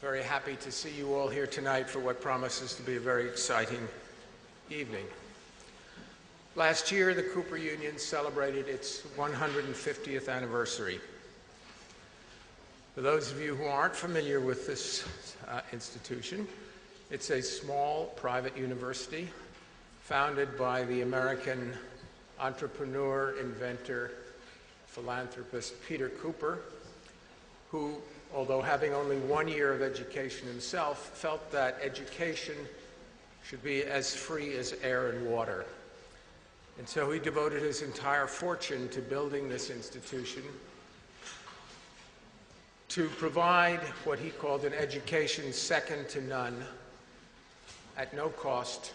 Very happy to see you all here tonight for what promises to be a very exciting evening. Last year, the Cooper Union celebrated its 150th anniversary. For those of you who aren't familiar with this institution, it's a small private university founded by the American entrepreneur, inventor, philanthropist Peter Cooper, who, although having only 1 year of education himself, felt that education should be as free as air and water. And so he devoted his entire fortune to building this institution to provide what he called an education second to none at no cost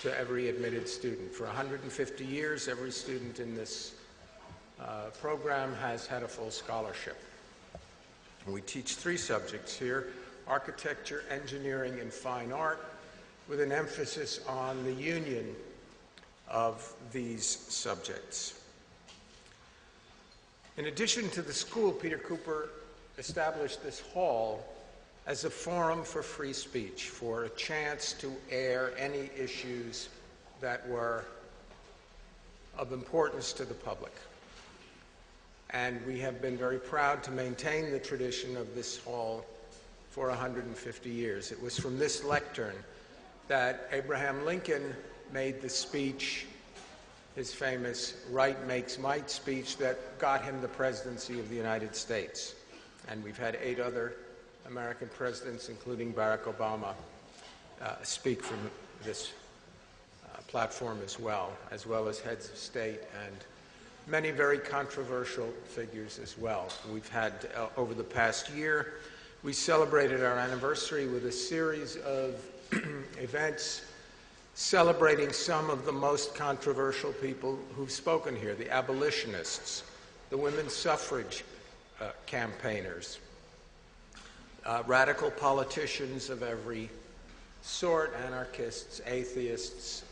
to every admitted student. For 150 years, every student in this program has had a full scholarship. We teach 3 subjects here: architecture, engineering, and fine art, with an emphasis on the union of these subjects. In addition to the school, Peter Cooper established this hall as a forum for free speech, for a chance to air any issues that were of importance to the public. And we have been very proud to maintain the tradition of this hall for 150 years. It was from this lectern that Abraham Lincoln made the speech, his famous "Right Makes Might" speech, that got him the presidency of the United States. And we've had 8 other American presidents, including Barack Obama, speak from this platform as well as heads of state and many very controversial figures as well. We've had, over the past year, we celebrated our anniversary with a series of events celebrating some of the most controversial people who've spoken here: the abolitionists, the women's suffrage campaigners, radical politicians of every sort, anarchists, atheists.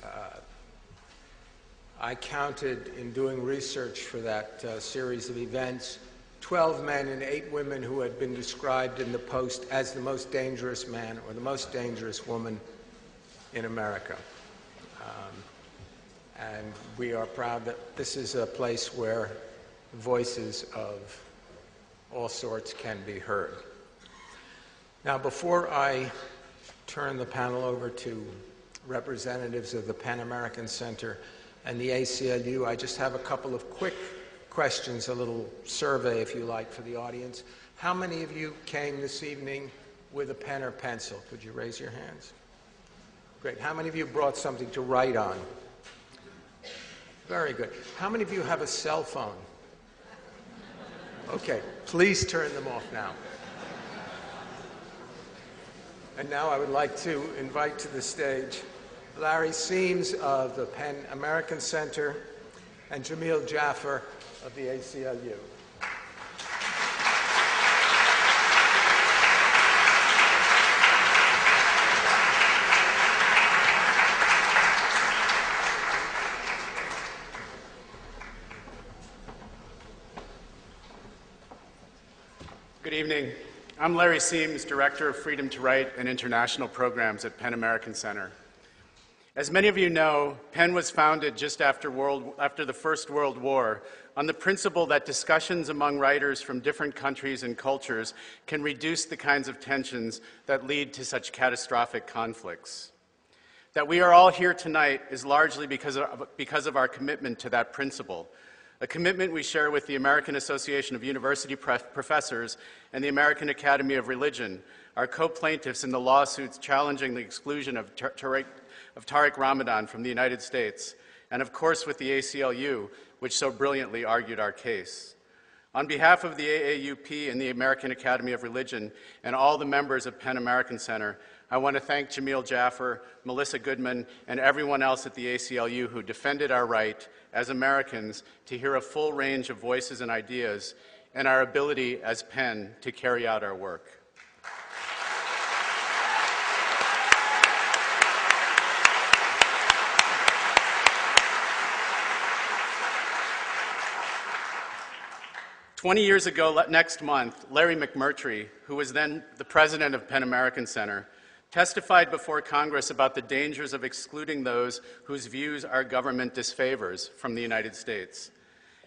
I counted, in doing research for that series of events, 12 men and 8 women who had been described in the Post as the most dangerous man or the most dangerous woman in America. And we are proud that this is a place where voices of all sorts can be heard. Now, before I turn the panel over to representatives of the Pan American Center and the ACLU, I just have a couple of quick questions, a little survey, if you like, for the audience. How many of you came this evening with a pen or pencil? Could you raise your hands? Great. How many of you brought something to write on? Very good. How many of you have a cell phone? Okay, please turn them off now. And now I would like to invite to the stage Larry Seams of the Pan American Center and Jamil Jaffer of the ACLU. Good evening. I'm Larry Seams, Director of Freedom to Write and International Programs at Pan American Center. As many of you know, PEN was founded just after the First World War on the principle that discussions among writers from different countries and cultures can reduce the kinds of tensions that lead to such catastrophic conflicts. That we are all here tonight is largely because of our commitment to that principle, a commitment we share with the American Association of University Professors and the American Academy of Religion, our co-plaintiffs in the lawsuits challenging the exclusion of Tariq Ramadan from the United States, and of course with the ACLU, which so brilliantly argued our case. On behalf of the AAUP and the American Academy of Religion and all the members of Pan American Center, I want to thank Jamil Jaffer, Melissa Goodman, and everyone else at the ACLU who defended our right as Americans to hear a full range of voices and ideas, and our ability as PEN to carry out our work. 20 years ago, next month, Larry McMurtry, who was then the president of Penn American Center, testified before Congress about the dangers of excluding those whose views our government disfavors from the United States.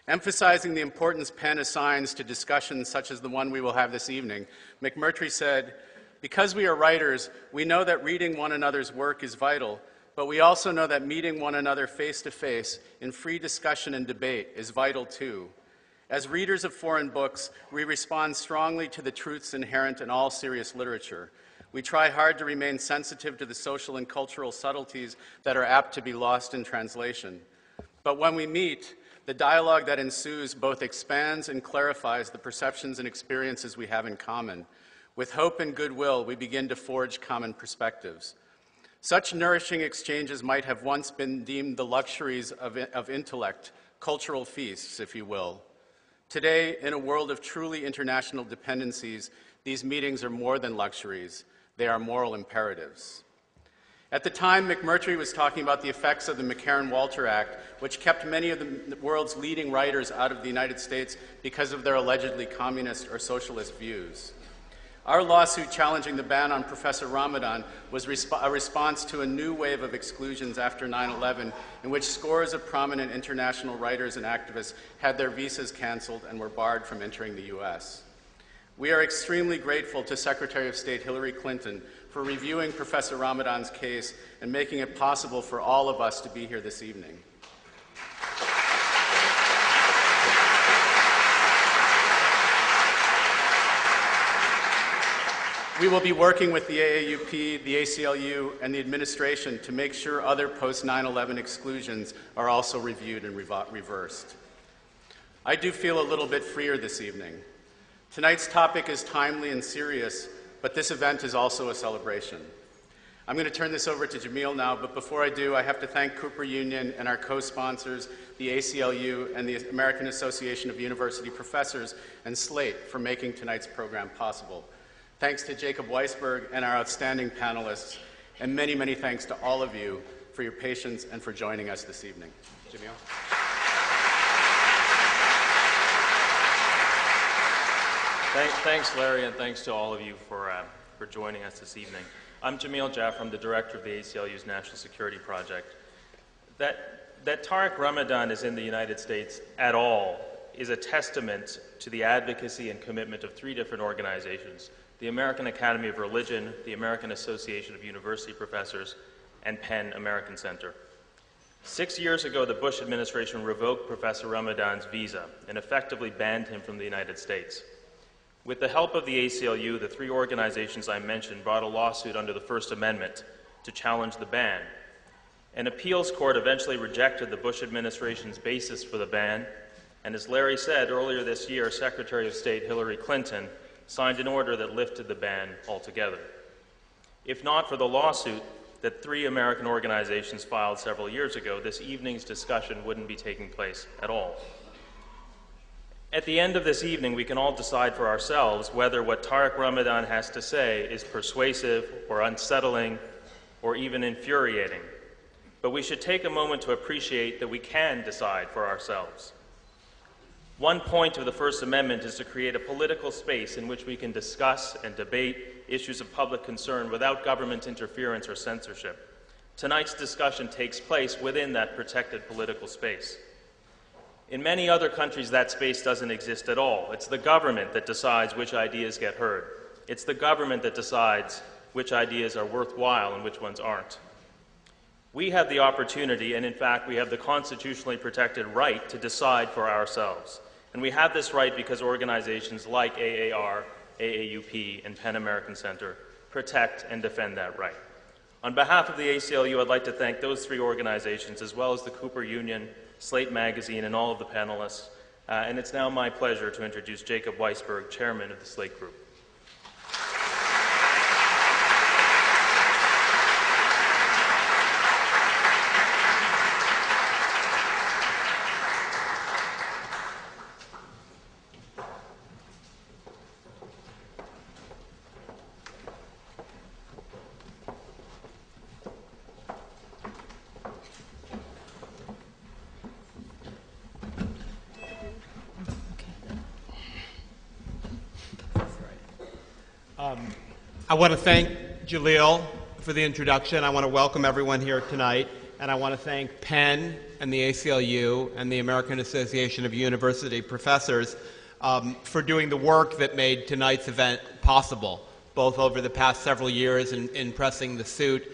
Emphasizing the importance Penn assigns to discussions such as the one we will have this evening, McMurtry said, "Because we are writers, we know that reading one another's work is vital, but we also know that meeting one another face to face in free discussion and debate is vital too. As readers of foreign books, we respond strongly to the truths inherent in all serious literature. We try hard to remain sensitive to the social and cultural subtleties that are apt to be lost in translation. But when we meet, the dialogue that ensues both expands and clarifies the perceptions and experiences we have in common. With hope and goodwill, we begin to forge common perspectives. Such nourishing exchanges might have once been deemed the luxuries of intellect, cultural feasts, if you will. Today, in a world of truly international dependencies, these meetings are more than luxuries. They are moral imperatives." At the time, McMurtry was talking about the effects of the McCarran-Walter Act, which kept many of the world's leading writers out of the United States because of their allegedly communist or socialist views. Our lawsuit challenging the ban on Professor Ramadan was a response to a new wave of exclusions after 9/11, in which scores of prominent international writers and activists had their visas canceled and were barred from entering the U.S. We are extremely grateful to Secretary of State Hillary Clinton for reviewing Professor Ramadan's case and making it possible for all of us to be here this evening. We will be working with the AAUP, the ACLU, and the administration to make sure other post-9/11 exclusions are also reviewed and reversed. I do feel a little bit freer this evening. Tonight's topic is timely and serious, but this event is also a celebration. I'm going to turn this over to Jamil now, but before I do, I have to thank Cooper Union and our co-sponsors, the ACLU and the American Association of University Professors, and Slate for making tonight's program possible. Thanks to Jacob Weisberg and our outstanding panelists, and many, many thanks to all of you for your patience and for joining us this evening. Jamil? Thanks, Larry, and thanks to all of you for joining us this evening. I'm Jamil Jaffar. I'm the director of the ACLU's National Security Project. That Tariq Ramadan is in the United States at all is a testament to the advocacy and commitment of three different organizations: the American Academy of Religion, the American Association of University Professors, and Penn American Center. 6 years ago, the Bush administration revoked Professor Ramadan's visa and effectively banned him from the United States. With the help of the ACLU, the three organizations I mentioned brought a lawsuit under the First Amendment to challenge the ban. An appeals court eventually rejected the Bush administration's basis for the ban, and as Larry said, earlier this year, Secretary of State Hillary Clinton signed an order that lifted the ban altogether. If not for the lawsuit that three American organizations filed several years ago, this evening's discussion wouldn't be taking place at all. At the end of this evening, we can all decide for ourselves whether what Tariq Ramadan has to say is persuasive or unsettling or even infuriating. But we should take a moment to appreciate that we can decide for ourselves. One point of the First Amendment is to create a political space in which we can discuss and debate issues of public concern without government interference or censorship. Tonight's discussion takes place within that protected political space. In many other countries, that space doesn't exist at all. It's the government that decides which ideas get heard. It's the government that decides which ideas are worthwhile and which ones aren't. We have the opportunity, and in fact, we have the constitutionally protected right to decide for ourselves. And we have this right because organizations like AAR, AAUP, and Penn American Center protect and defend that right. On behalf of the ACLU, I'd like to thank those three organizations, as well as the Cooper Union, Slate Magazine, and all of the panelists. And it's now my pleasure to introduce Jacob Weisberg, chairman of the Slate Group. I want to thank Jaleel for the introduction. I want to welcome everyone here tonight, and I want to thank Penn and the ACLU and the American Association of University Professors for doing the work that made tonight's event possible, both over the past several years in pressing the suit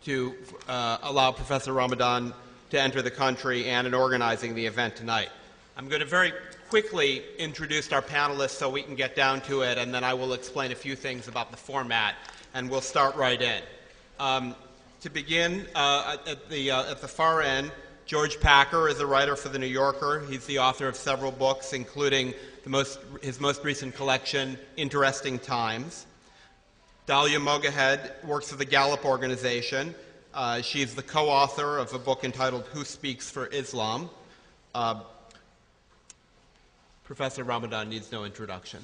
to allow Professor Ramadan to enter the country and in organizing the event tonight. I'm going to very quickly introduce our panelists so we can get down to it, and then I will explain a few things about the format, and we'll start right in. To begin, at the far end, George Packer is a writer for The New Yorker. He's the author of several books, including his most recent collection, Interesting Times. Dalia Mogahed works for the Gallup organization. She's the co-author of a book entitled Who Speaks for Islam? Professor Ramadan needs no introduction.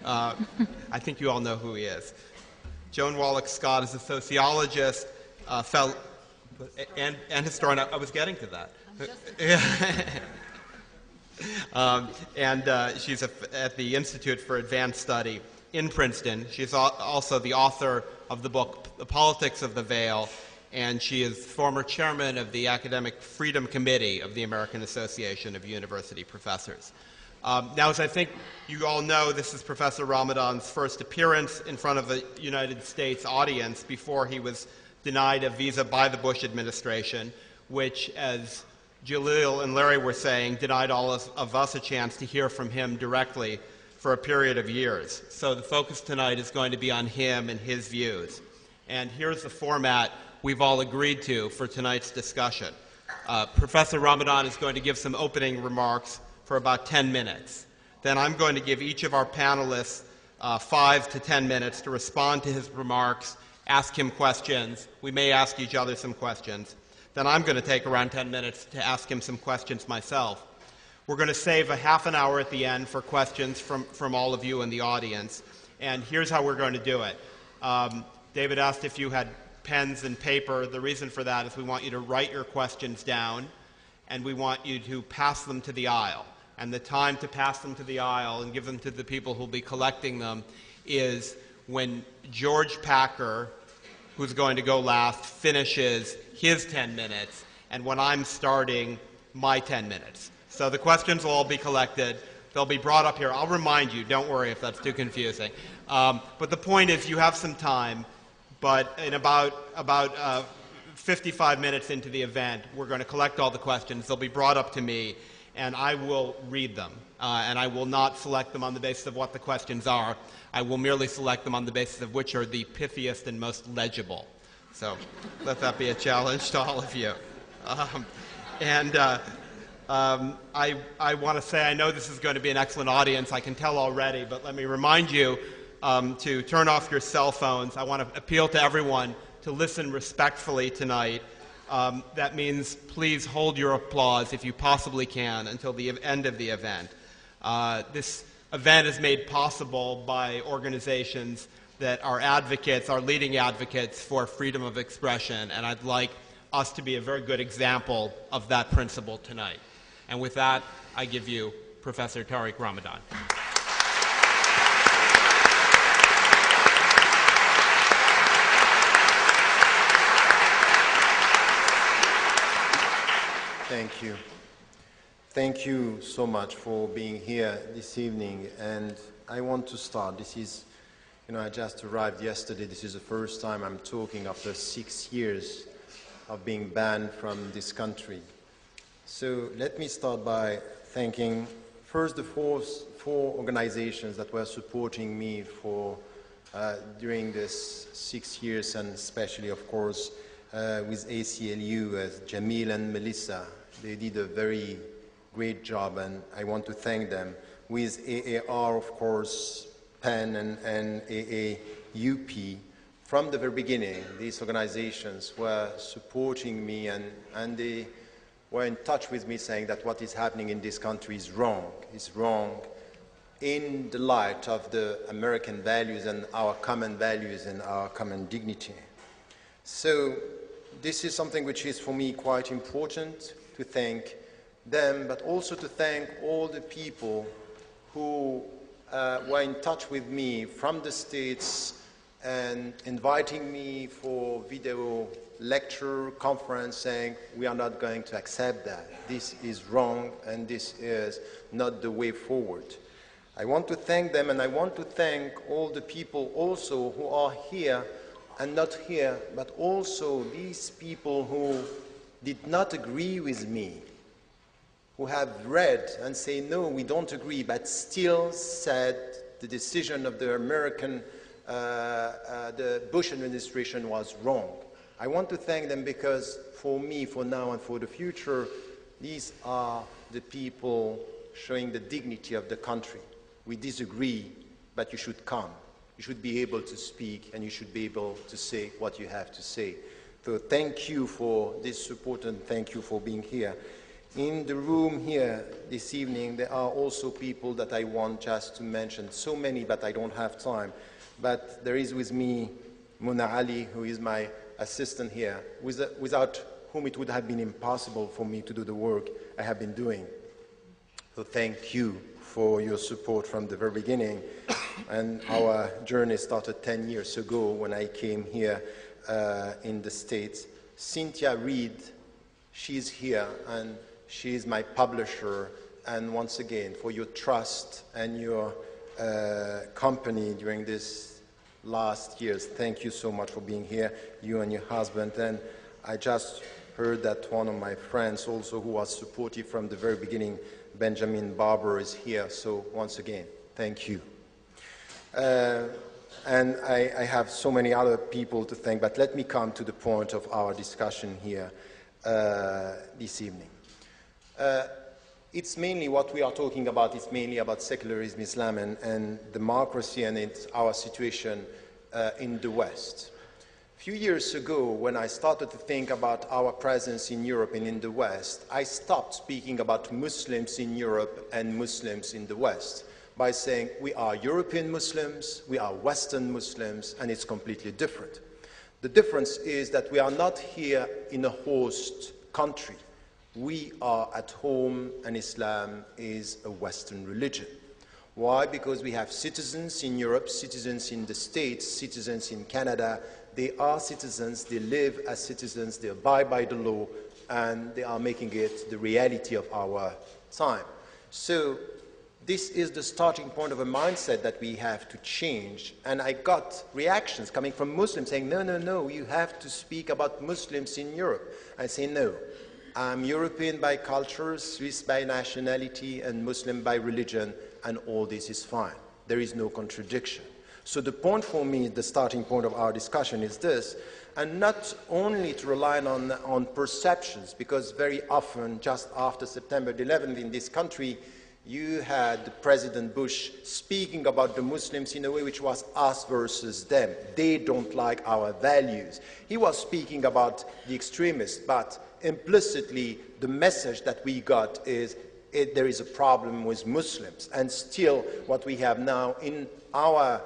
I think you all know who he is. Joan Wallach Scott is a sociologist, and historian. I was getting to that. She's at the Institute for Advanced Study in Princeton. She's also the author of the book The Politics of the Veil, and she is former chairman of the Academic Freedom Committee of the American Association of University Professors. Now, as I think you all know, this is Professor Ramadan's first appearance in front of a United States audience before he was denied a visa by the Bush administration, which, as Jaleel and Larry were saying, denied all of us a chance to hear from him directly for a period of years. So the focus tonight is going to be on him and his views. And here's the format we've all agreed to for tonight's discussion. Professor Ramadan is going to give some opening remarks for about 10 minutes. Then I'm going to give each of our panelists 5 to 10 minutes to respond to his remarks, ask him questions. We may ask each other some questions. Then I'm going to take around 10 minutes to ask him some questions myself. We're going to save a half an hour at the end for questions from all of you in the audience. And here's how we're going to do it. David asked if you had pens and paper. The reason for that is we want you to write your questions down, and we want you to pass them to the aisle. And the time to pass them to the aisle and give them to the people who will be collecting them is when George Packer, who's going to go last, finishes his 10 minutes, and when I'm starting my 10 minutes. So the questions will all be collected. They'll be brought up here. I'll remind you, don't worry if that's too confusing. But the point is you have some time, but in about 55 minutes into the event, we're going to collect all the questions. They'll be brought up to me, and I will read them. And I will not select them on the basis of what the questions are. I will merely select them on the basis of which are the pithiest and most legible. So let that be a challenge to all of you. I want to say, I know this is going to be an excellent audience, I can tell already, but let me remind you to turn off your cell phones. I want to appeal to everyone to listen respectfully tonight. That means please hold your applause, if you possibly can, until the end of the event. This event is made possible by organizations that are advocates, are leading advocates for freedom of expression, and I'd like us to be a very good example of that principle tonight. And with that, I give you Professor Tariq Ramadan. Thank you. Thank you so much for being here this evening. And I want to start. This is, I just arrived yesterday. This is the first time I'm talking after 6 years of being banned from this country. So let me start by thanking first the four organizations that were supporting me during this 6 years, and especially, of course, with ACLU, as Jamil and Melissa. They did a very great job, and I want to thank them. With AAR, of course, PEN and AAUP. From the very beginning, these organizations were supporting me, and they were in touch with me saying that what is happening in this country is wrong. It's wrong in the light of the American values and our common values and our common dignity. So this is something which is for me quite important, to thank them, but also to thank all the people who were in touch with me from the States and inviting me for video lecture, conference, saying we are not going to accept that. This is wrong and this is not the way forward. I want to thank them, and I want to thank all the people also who are here and not here, but also these people who did not agree with me, who have read and say, no, we don't agree, but still said the decision of the American, the Bush administration was wrong. I want to thank them because for me, for now and for the future, these are the people showing the dignity of the country. We disagree, but you should come. You should be able to speak, and you should be able to say what you have to say. So thank you for this support, and thank you for being here. In the room here this evening, there are also people that I want just to mention. So many, but I don't have time. But there is with me Muna Ali, who is my assistant here, without whom it would have been impossible for me to do the work I have been doing. So thank you for your support from the very beginning. And our journey started 10 years ago when I came here in the States. Cynthia Reed, she's here, and she is my publisher. And once again, for your trust and your company during this last years, thank you so much for being here, you and your husband. And I just heard that one of my friends also who was supportive from the very beginning, Benjamin Barber, is here. So once again, thank you. And I have so many other people to thank, but let me come to the point of our discussion here this evening. It's mainly what we are talking about, it's mainly about secularism, Islam, and democracy, and it's our situation in the West. A few years ago, when I started to think about our presence in Europe and in the West, I stopped speaking about Muslims in Europe and Muslims in the West by saying we are European Muslims, we are Western Muslims, and it's completely different. The difference is that we are not here in a host country. We are at home, and Islam is a Western religion. Why? Because we have citizens in Europe, citizens in the States, citizens in Canada. They are citizens, they live as citizens, they abide by the law, and they are making it the reality of our time. So this is the starting point of a mindset that we have to change. And I got reactions coming from Muslims saying, no, no, no, you have to speak about Muslims in Europe. I say, no, I'm European by culture, Swiss by nationality, and Muslim by religion, and all this is fine. There is no contradiction. So the point for me, the starting point of our discussion is this, and not only to rely on perceptions, because very often, just after September 11th in this country, you had President Bush speaking about the Muslims in a way which was us versus them. They don't like our values. He was speaking about the extremists, but implicitly the message that we got is there is a problem with Muslims. And still what we have now in our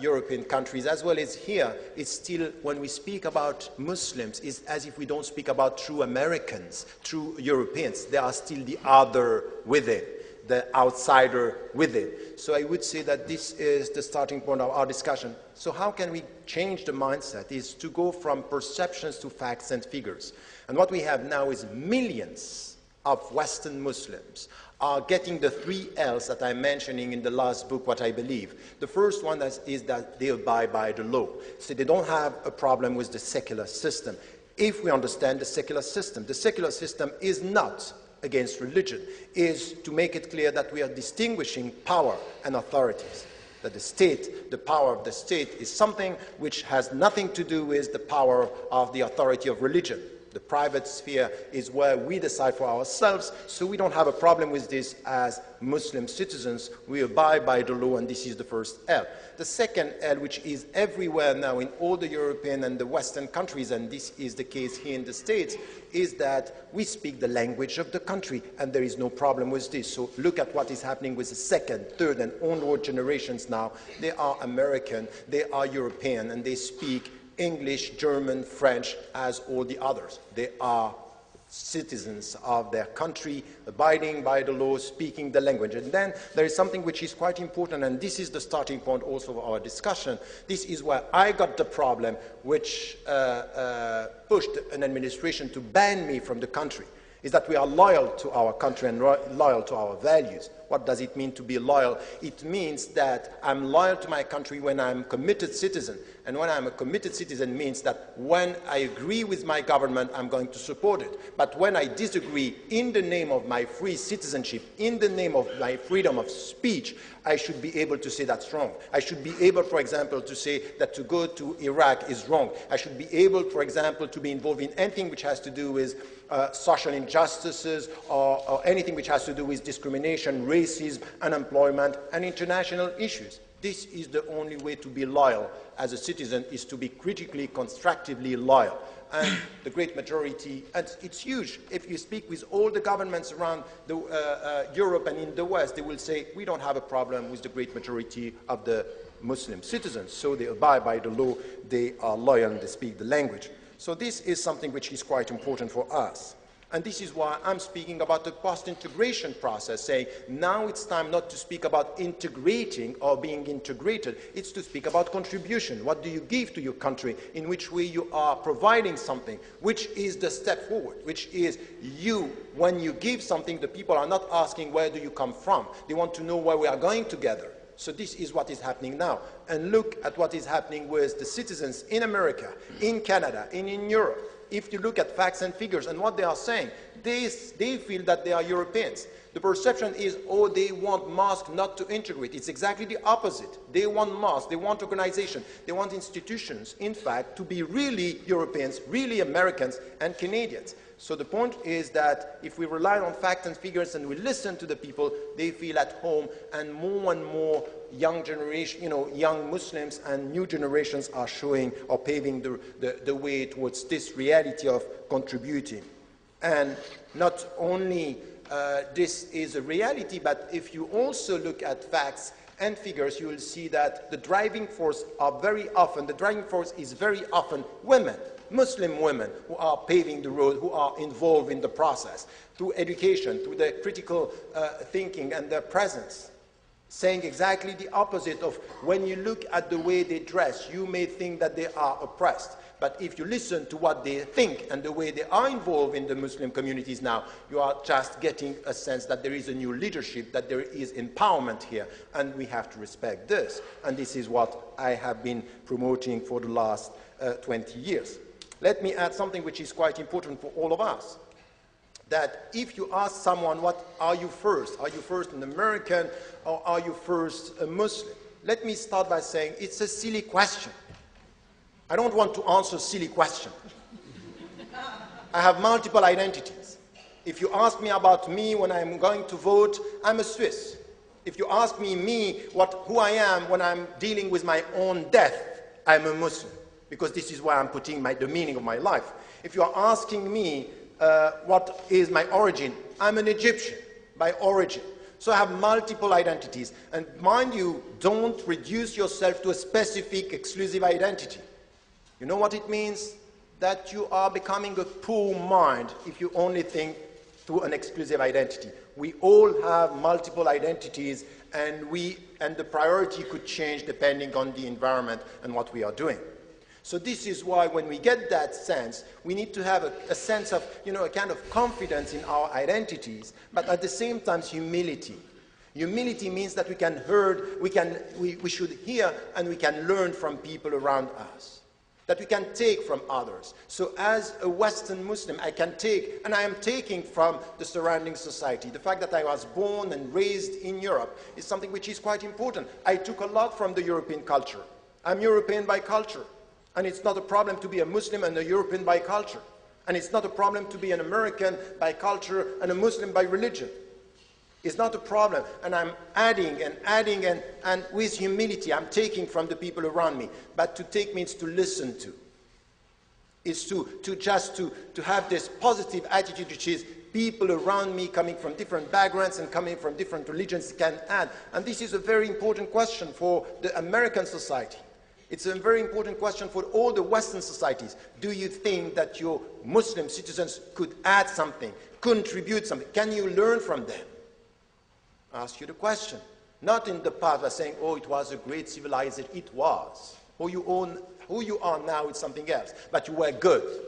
European countries, as well as here, it's still, when we speak about Muslims, it's as if we don't speak about true Americans, true Europeans. They are still the other within, the outsider within. So I would say that this is the starting point of our discussion. So how can we change the mindset? Is to go from perceptions to facts and figures. And what we have now is millions of Western Muslims are getting the 3 L's that I'm mentioning in the last book, What I Believe. The first one is that they abide by the law. So they don't have a problem with the secular system. If we understand the secular system is not against religion, is to make it clear that we are distinguishing power and authorities. That the state, the power of the state, is something which has nothing to do with the power of the authority of religion. The private sphere is where we decide for ourselves, so we don't have a problem with this as Muslim citizens. We abide by the law, and this is the first L. The second L, which is everywhere now in all the European and the Western countries, and this is the case here in the States, is that we speak the language of the country, and there is no problem with this. So look at what is happening with the second, third, and onward generations now. They are American, they are European, and they speak English, German, French, as all the others. They are citizens of their country, abiding by the law, speaking the language. And then there is something which is quite important, and this is the starting point also of our discussion. This is where I got the problem which pushed an administration to ban me from the country, is that we are loyal to our country and loyal to our values. What does it mean to be loyal? It means that I'm loyal to my country when I'm a committed citizen. And when I'm a committed citizen means that when I agree with my government, I'm going to support it. But when I disagree, in the name of my free citizenship, in the name of my freedom of speech, I should be able to say that's wrong. I should be able, for example, to say that to go to Iraq is wrong. I should be able, for example, to be involved in anything which has to do with social injustices or anything which has to do with discrimination, racism, unemployment, and international issues. This is the only way to be loyal as a citizen, is to be critically, constructively loyal. And the great majority, and it's huge, if you speak with all the governments around Europe and in the West, they will say, we don't have a problem with the great majority of the Muslim citizens. So they abide by the law, they are loyal, and they speak the language. So this is something which is quite important for us. And this is why I'm speaking about the post-integration process, saying now it's time not to speak about integrating or being integrated, it's to speak about contribution. What do you give to your country? In which way you are providing something? Which is the step forward? Which is you, when you give something, the people are not asking where do you come from. They want to know where we are going together. So this is what is happening now. And look at what is happening with the citizens in America, in Canada, and in Europe. If you look at facts and figures and what they are saying, they feel that they are Europeans. The perception is, oh, they want mosques not to integrate. It's exactly the opposite. They want mosques, they want organization, they want institutions, in fact, to be really Europeans, really Americans and Canadians. So the point is that if we rely on facts and figures and we listen to the people, they feel at home, and more young generation, young Muslims and new generations are showing or paving the way towards this reality of contributing. And not only this is a reality, but if you also look at facts and figures, you will see that the driving force is very often women. Muslim women who are paving the road, who are involved in the process, through education, through their critical thinking and their presence, saying exactly the opposite of when you look at the way they dress, you may think that they are oppressed. But if you listen to what they think and the way they are involved in the Muslim communities now, you are just getting a sense that there is a new leadership, that there is empowerment here, and we have to respect this. And this is what I have been promoting for the last 20 years. Let me add something which is quite important for all of us, that if you ask someone, what are you first? Are you first an American or are you first a Muslim? Let me start by saying it's a silly question. I don't want to answer a silly question. I have multiple identities. If you ask me about me when I'm going to vote, I'm a Swiss. If you ask me who I am when I'm dealing with my own death, I'm a Muslim, because this is where I'm putting the meaning of my life. If you are asking me what is my origin, I'm an Egyptian by origin. So I have multiple identities. And mind you, don't reduce yourself to a specific exclusive identity. You know what it means? That you are becoming a poor mind if you only think through an exclusive identity. We all have multiple identities, and the priority could change depending on the environment and what we are doing. So this is why when we get that sense, we need to have a sense of, a kind of confidence in our identities, but at the same time humility. Humility means that we should hear and we can learn from people around us, that we can take from others. So as a Western Muslim, I can take, and I am taking from the surrounding society. The fact that I was born and raised in Europe is something which is quite important. I took a lot from the European culture. I'm European by culture. And it's not a problem to be a Muslim and a European by culture. And it's not a problem to be an American by culture and a Muslim by religion. It's not a problem. And I'm adding and with humility, I'm taking from the people around me. But to take means to listen to. It's to have this positive attitude, which is people around me coming from different backgrounds and coming from different religions can add. And this is a very important question for the American society. It's a very important question for all the Western societies. Do you think that your Muslim citizens could add something, contribute something? Can you learn from them? I ask you the question. Not in the past by saying, oh, it was a great civilization. It was. Who you are now is something else. But you were good.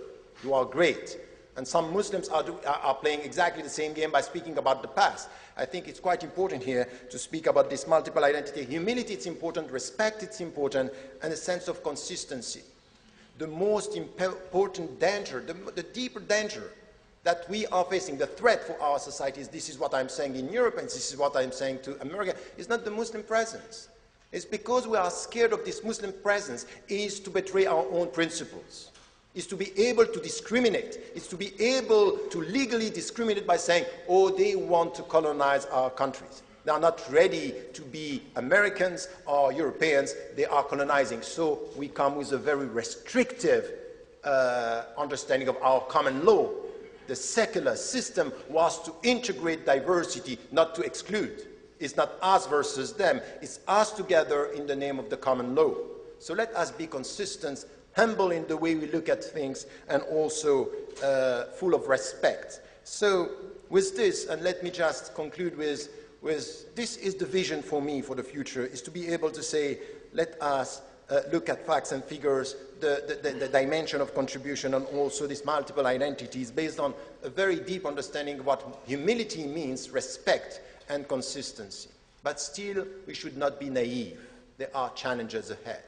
You are great. And some Muslims are playing exactly the same game by speaking about the past. I think it's quite important here to speak about this multiple identity. Humility, it's important. Respect, it's important. And a sense of consistency. The most important danger, the deeper danger that we are facing, the threat for our societies, this is what I'm saying in Europe, and this is what I'm saying to America, is not the Muslim presence. It's because we are scared of this Muslim presence, is to betray our own principles. Is to be able to discriminate. Is to be able to legally discriminate by saying, oh, they want to colonize our countries. They are not ready to be Americans or Europeans. They are colonizing. So we come with a very restrictive understanding of our common law. The secular system was to integrate diversity, not to exclude. It's not us versus them. It's us together in the name of the common law. So let us be consistent, humble in the way we look at things, and also full of respect. So with this, and let me just conclude with this is the vision for me for the future, is to be able to say, let us look at facts and figures, the dimension of contribution, and also these multiple identities based on a very deep understanding of what humility means, respect and consistency. But still, we should not be naive. There are challenges ahead.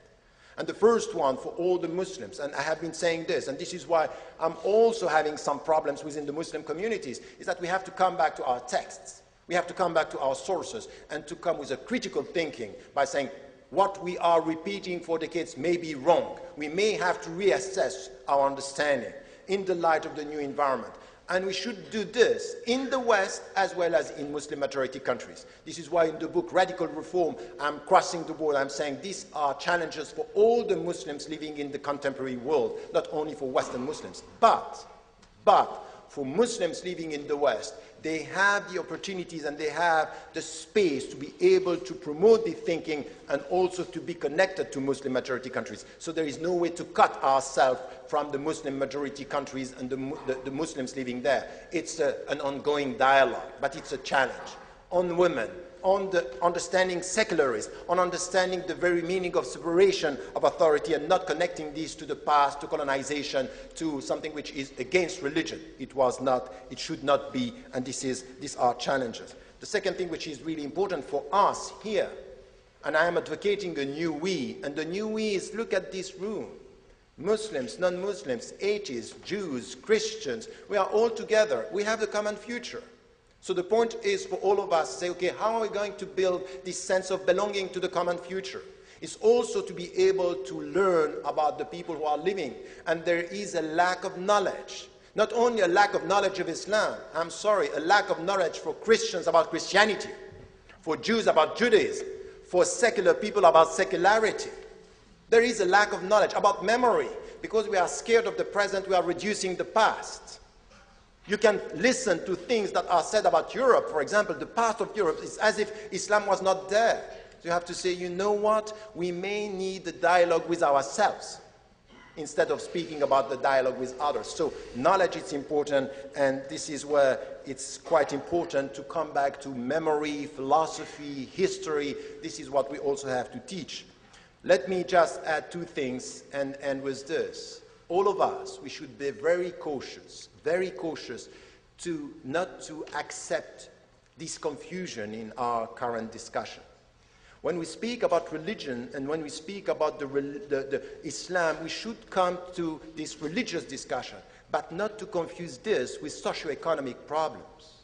And the first one for all the Muslims, and I have been saying this, and this is why I'm also having some problems within the Muslim communities, is that we have to come back to our texts. We have to come back to our sources and to come with a critical thinking by saying what we are repeating for decades may be wrong. We may have to reassess our understanding in the light of the new environment. And we should do this in the West as well as in Muslim majority countries. This is why in the book Radical Reform, I'm crossing the board. I'm saying these are challenges for all the Muslims living in the contemporary world, not only for Western Muslims. But for Muslims living in the West, they have the opportunities and they have the space to be able to promote the thinking and also to be connected to Muslim majority countries. So there is no way to cut ourselves from the Muslim majority countries and the Muslims living there. It's an ongoing dialogue, but it's a challenge on women, on the understanding secularism, on understanding the very meaning of separation of authority and not connecting these to the past, to colonization, to something which is against religion. It was not, it should not be, and these are challenges. The second thing which is really important for us here, and I am advocating a new we, and the new we is look at this room. Muslims, non-Muslims, atheists, Jews, Christians, we are all together. We have a common future. So the point is for all of us to say, okay, how are we going to build this sense of belonging to the common future? It's also to be able to learn about the people who are living. And there is a lack of knowledge. Not only a lack of knowledge of Islam, I'm sorry, a lack of knowledge for Christians about Christianity, for Jews about Judaism, for secular people about secularity. There is a lack of knowledge about memory. Because we are scared of the present, we are reducing the past. You can listen to things that are said about Europe. For example, the past of Europe is as if Islam was not there. So you have to say, you know what? We may need the dialogue with ourselves instead of speaking about the dialogue with others. So knowledge is important, and this is where it's quite important to come back to memory, philosophy, history. This is what we also have to teach. Let me just add two things and end with this. All of us, we should be very cautious to not to accept this confusion in our current discussion. When we speak about religion and when we speak about the Islam, we should come to this religious discussion, but not to confuse this with socio-economic problems.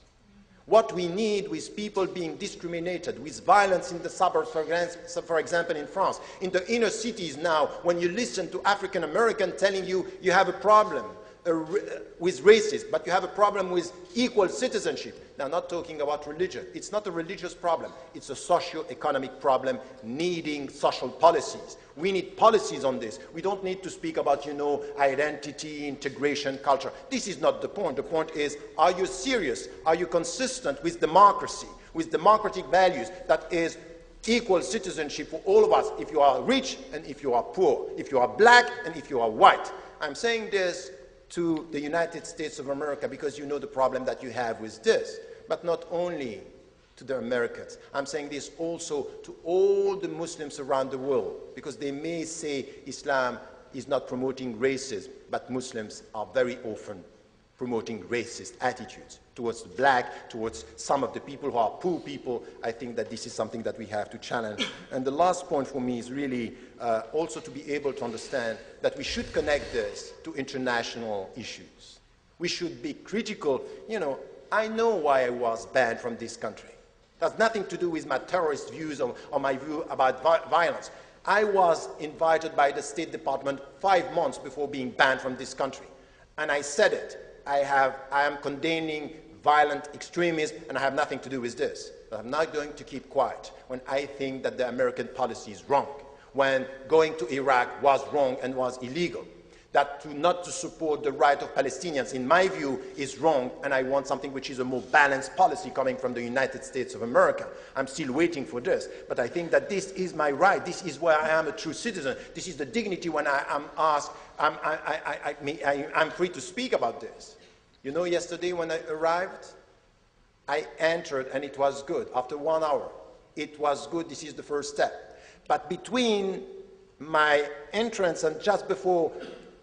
What we need with people being discriminated, with violence in the suburbs, for example, in France, in the inner cities now, when you listen to African Americans telling you you have a problem with racism, but you have a problem with equal citizenship. Now, not talking about religion. It's not a religious problem. It's a socio-economic problem needing social policies. We need policies on this. We don't need to speak about, identity, integration, culture. This is not the point. The point is, are you serious? Are you consistent with democracy, with democratic values? That is equal citizenship for all of us, if you are rich and if you are poor, if you are black and if you are white. I'm saying this to the United States of America because you know the problem that you have with this, but not only to the Americans. I'm saying this also to all the Muslims around the world, because they may say Islam is not promoting racism, but Muslims are very often promoting racist attitudes towards the black, towards some of the people who are poor people. I think that this is something that we have to challenge. And the last point for me is really also to be able to understand that we should connect this to international issues. We should be critical. You know, I know why I was banned from this country. It has nothing to do with my terrorist views or my view about violence. I was invited by the State Department 5 months before being banned from this country. And I said it. I am condemning violent extremism, and I have nothing to do with this. But I'm not going to keep quiet when I think that the American policy is wrong, when going to Iraq was wrong and was illegal. That not to support the right of Palestinians, in my view, is wrong, and I want something which is a more balanced policy coming from the United States of America. I'm still waiting for this, but I think that this is my right. This is where I am a true citizen. This is the dignity when I am asked, I'm free to speak about this. You know, yesterday when I arrived, I entered and it was good. After 1 hour, it was good. This is the first step. But between my entrance and just before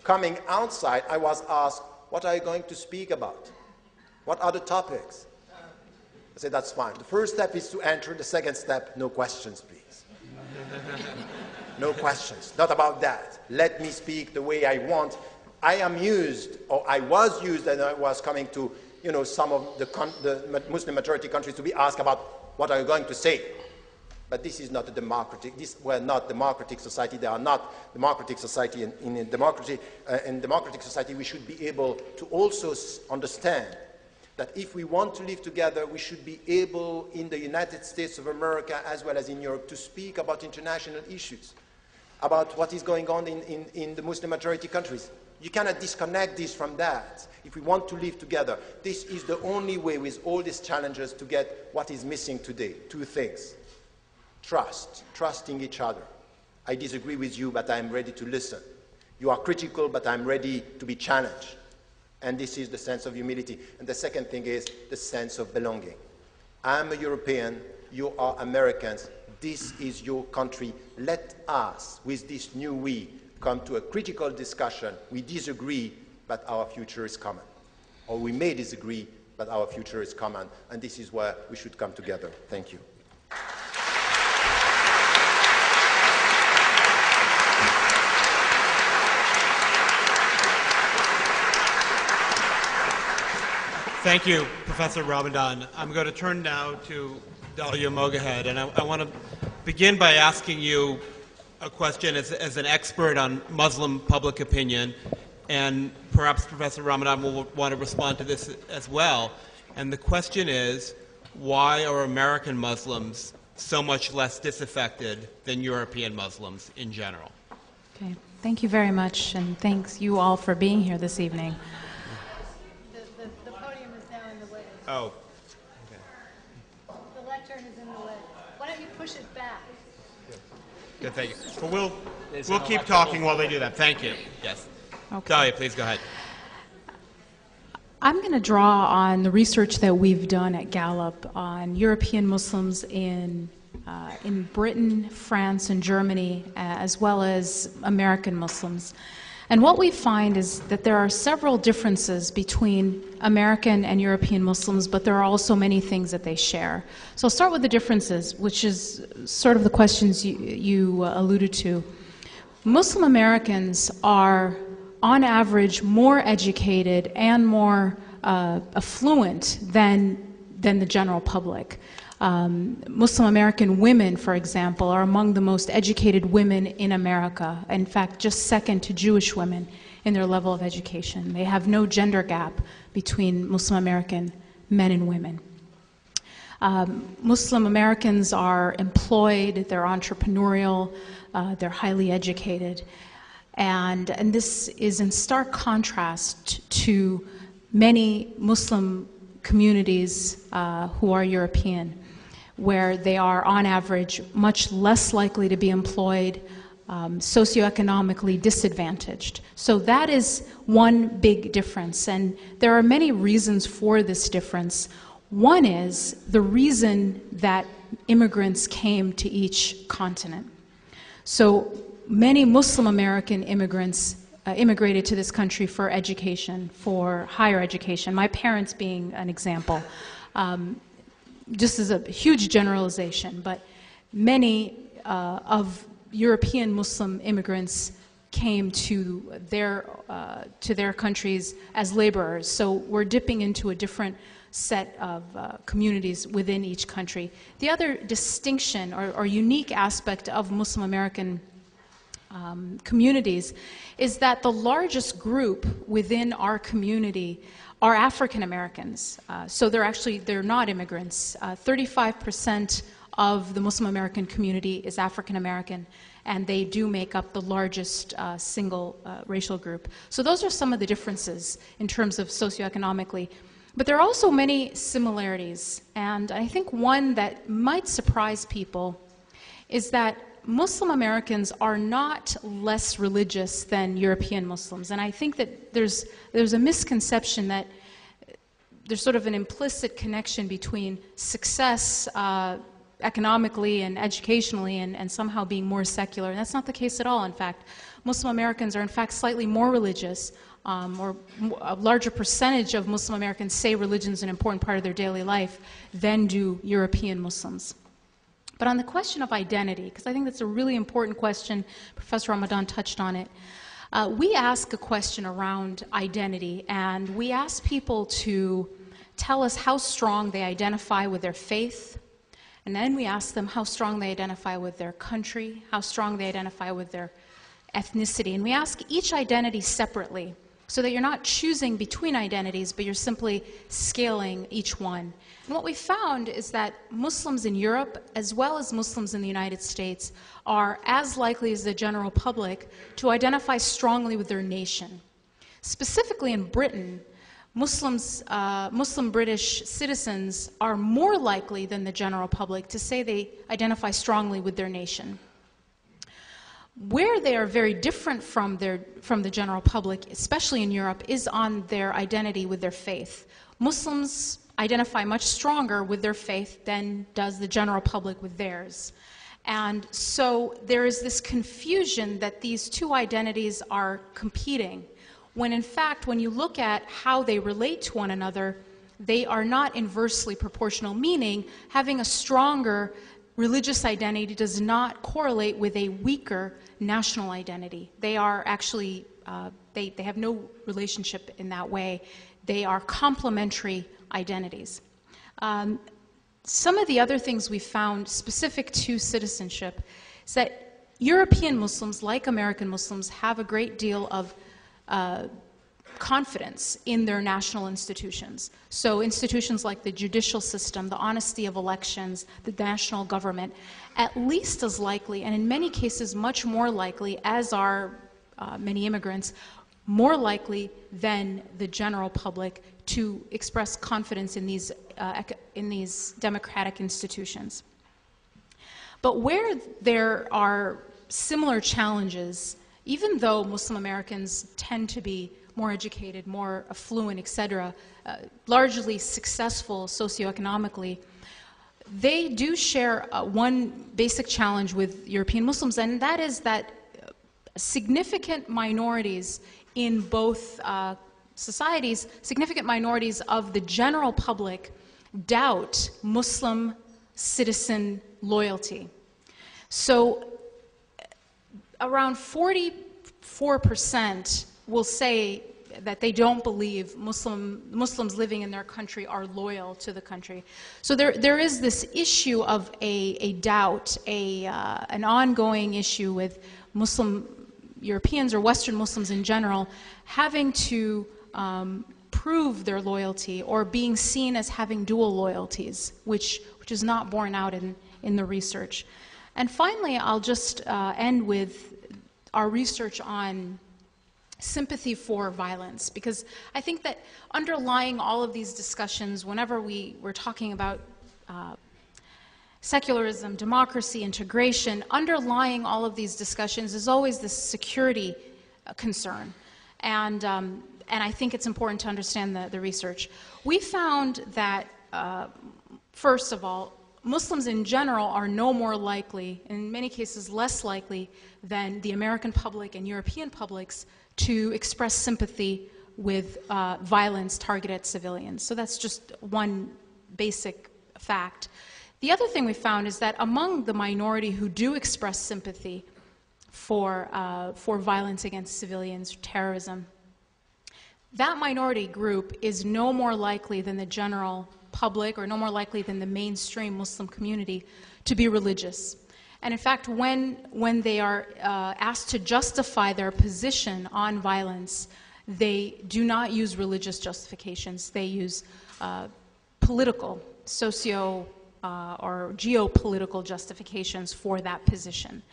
coming outside, I was asked, what are you going to speak about? What are the topics? I said, that's fine. The first step is to enter. The second step, no questions, please. No questions. Not about that. Let me speak the way I want. I am used, or I was used, and I was coming to, you know, some of the Muslim majority countries to be asked about what are you going to say. But this is not a democratic. We're not democratic society. They are not democratic society. In a democratic society, we should be able to also understand that if we want to live together, we should be able, in the United States of America as well as in Europe, to speak about international issues, about what is going on in the Muslim majority countries. You cannot disconnect this from that. If we want to live together, this is the only way with all these challenges to get what is missing today. 2 things. Trusting each other. I disagree with you, but I'm ready to listen. You are critical, but I'm ready to be challenged. And this is the sense of humility. And the second thing is the sense of belonging. I'm a European, you are Americans, this is your country. Let us, with this new we, come to a critical discussion. We disagree, but our future is common. Or we may disagree, but our future is common. And this is where we should come together. Thank you. Thank you, Professor Ramadan. I'm going to turn now to Dalia Mogahed, and I want to begin by asking you a question as an expert on Muslim public opinion, and perhaps Professor Ramadan will want to respond to this as well. And the question is, why are American Muslims so much less disaffected than European Muslims in general? Okay, thank you very much, and thanks you all for being here this evening. The podium is now in the way. Oh. The lectern is in the way. Why don't you push it back? Good, thank you. Well, we'll keep talking while they do that. Thank you. Yes. Okay. Dalia, please go ahead. I'm going to draw on the research that we've done at Gallup on European Muslims in Britain, France, and Germany, as well as American Muslims. And what we find is that there are several differences between American and European Muslims, but there are also many things that they share. So I'll start with the differences, which is sort of the questions you alluded to. Muslim Americans are, on average, more educated and more affluent than the general public. Muslim American women, for example, are among the most educated women in America. In fact, just second to Jewish women in their level of education. They have no gender gap between Muslim American men and women. Muslim Americans are employed, they're entrepreneurial, they're highly educated. And this is in stark contrast to many Muslim communities who are European. where they are, on average, much less likely to be employed, socioeconomically disadvantaged. So that is one big difference, and there are many reasons for this difference. One is the reason that immigrants came to each continent. So many Muslim American immigrants immigrated to this country for education, for higher education, my parents being an example. Just as a huge generalization, but many of European Muslim immigrants came to their countries as laborers. So we're dipping into a different set of communities within each country. The other distinction or unique aspect of Muslim American communities is that the largest group within our community are African Americans. So they're not immigrants. 35% of the Muslim American community is African American, and they do make up the largest single racial group. So those are some of the differences in terms of socioeconomically. But there are also many similarities, and I think one that might surprise people is that Muslim Americans are not less religious than European Muslims. And I think that there's a misconception that there's sort of an implicit connection between success economically and educationally and somehow being more secular. And that's not the case at all, in fact. Muslim Americans are, in fact, slightly more religious, or a larger percentage of Muslim Americans say religion is an important part of their daily life than do European Muslims. But on the question of identity, because I think that's a really important question, Professor Ramadan touched on it, we ask a question around identity, and we ask people to tell us how strong they identify with their faith, and then we ask them how strong they identify with their country, how strong they identify with their ethnicity, and we ask each identity separately, so that you're not choosing between identities, but you're simply scaling each one. And what we found is that Muslims in Europe, as well as Muslims in the United States, are as likely as the general public to identify strongly with their nation. Specifically in Britain, Muslim British citizens are more likely than the general public to say they identify strongly with their nation. Where they are very different from the general public, especially in Europe, is on their identity with their faith. Muslims identify much stronger with their faith than does the general public with theirs. And so there is this confusion that these two identities are competing, when in fact, when you look at how they relate to one another, they are not inversely proportional, meaning having a stronger religious identity does not correlate with a weaker national identity. They are actually, they have no relationship in that way. They are complementary identities. Some of the other things we found specific to citizenship is that European Muslims, like American Muslims, have a great deal of confidence in their national institutions. So institutions like the judicial system, the honesty of elections, the national government, at least as likely, and in many cases much more likely, as are many immigrants, more likely than the general public to express confidence in these democratic institutions. But where there are similar challenges, even though Muslim Americans tend to be more educated, more affluent, etc., largely successful socioeconomically, they do share one basic challenge with European Muslims, and that is that significant minorities in both societies, significant minorities of the general public doubt Muslim citizen loyalty. So around 44% will say that they don't believe Muslims living in their country are loyal to the country. So there is this issue of a doubt, an ongoing issue with Muslim Europeans or Western Muslims in general having to prove their loyalty or being seen as having dual loyalties, which is not borne out in the research. And finally, I'll just end with our research on sympathy for violence, because I think that underlying all of these discussions, whenever we're talking about secularism, democracy, integration, underlying all of these discussions is always this security concern. And I think it's important to understand the research. We found that, first of all, Muslims in general are no more likely, in many cases less likely, than the American public and European publics to express sympathy with violence targeted at civilians. So that's just one basic fact. The other thing we found is that among the minority who do express sympathy for violence against civilians, terrorism, that minority group is no more likely than the general public, or no more likely than the mainstream Muslim community, to be religious. And in fact, when they are asked to justify their position on violence, they do not use religious justifications. They use political, socio or geopolitical justifications for that position.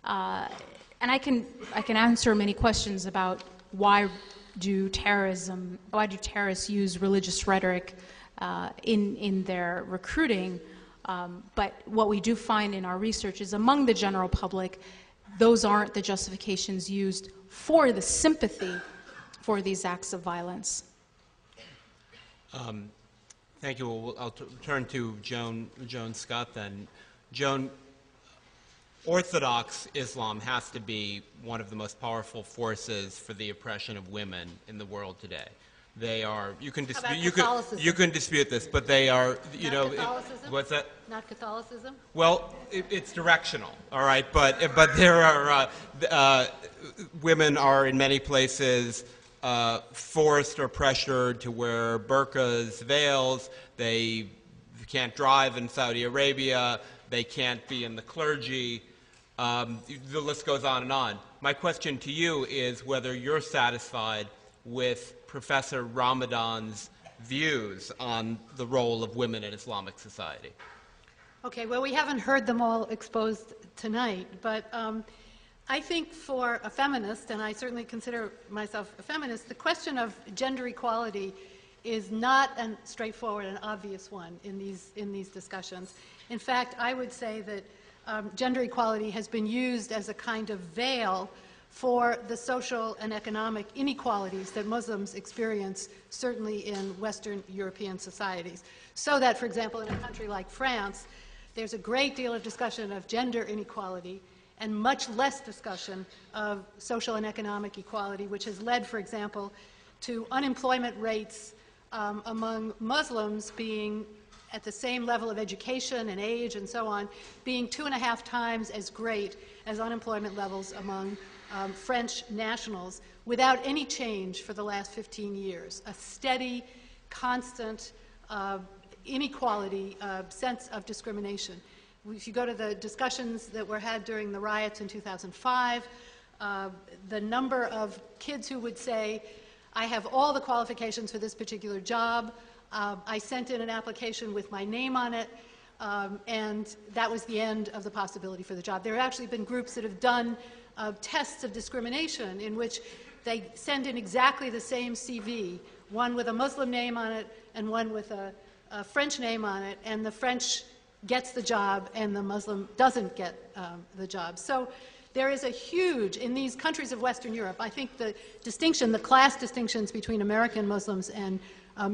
And I can answer many questions about why do terrorists use religious rhetoric in their recruiting. But what we do find in our research is among the general public, those aren't the justifications used for the sympathy for these acts of violence. Thank you. Well, I'll turn to Joan Scott then. Joan, Orthodox Islam has to be one of the most powerful forces for the oppression of women in the world today. They are, you can dispute this, but they are, you know, what's that? Not Catholicism? Well, it's directional, all right, but there are, women are in many places forced or pressured to wear burqas, veils. They can't drive in Saudi Arabia. They can't be in the clergy. The list goes on and on. My question to you is whether you're satisfied with Professor Ramadan's views on the role of women in Islamic society. Okay, well, we haven't heard them all exposed tonight, but I think for a feminist, and I certainly consider myself a feminist, the question of gender equality is not a straightforward and obvious one in these discussions. In fact, I would say that gender equality has been used as a kind of veil for the social and economic inequalities that Muslims experience, certainly in Western European societies. So that, for example, in a country like France, there's a great deal of discussion of gender inequality and much less discussion of social and economic equality, which has led, for example, to unemployment rates among Muslims being at the same level of education and age and so on, being 2.5 times as great as unemployment levels among French nationals, without any change for the last 15 years. A steady, constant inequality, sense of discrimination. If you go to the discussions that were had during the riots in 2005, the number of kids who would say, I have all the qualifications for this particular job, I sent in an application with my name on it, and that was the end of the possibility for the job. There have actually been groups that have done tests of discrimination in which they send in exactly the same CV, one with a Muslim name on it and one with a French name on it, and the French gets the job and the Muslim doesn't get the job. So there is a huge, in these countries of Western Europe, I think the distinction, the class distinctions between American Muslims and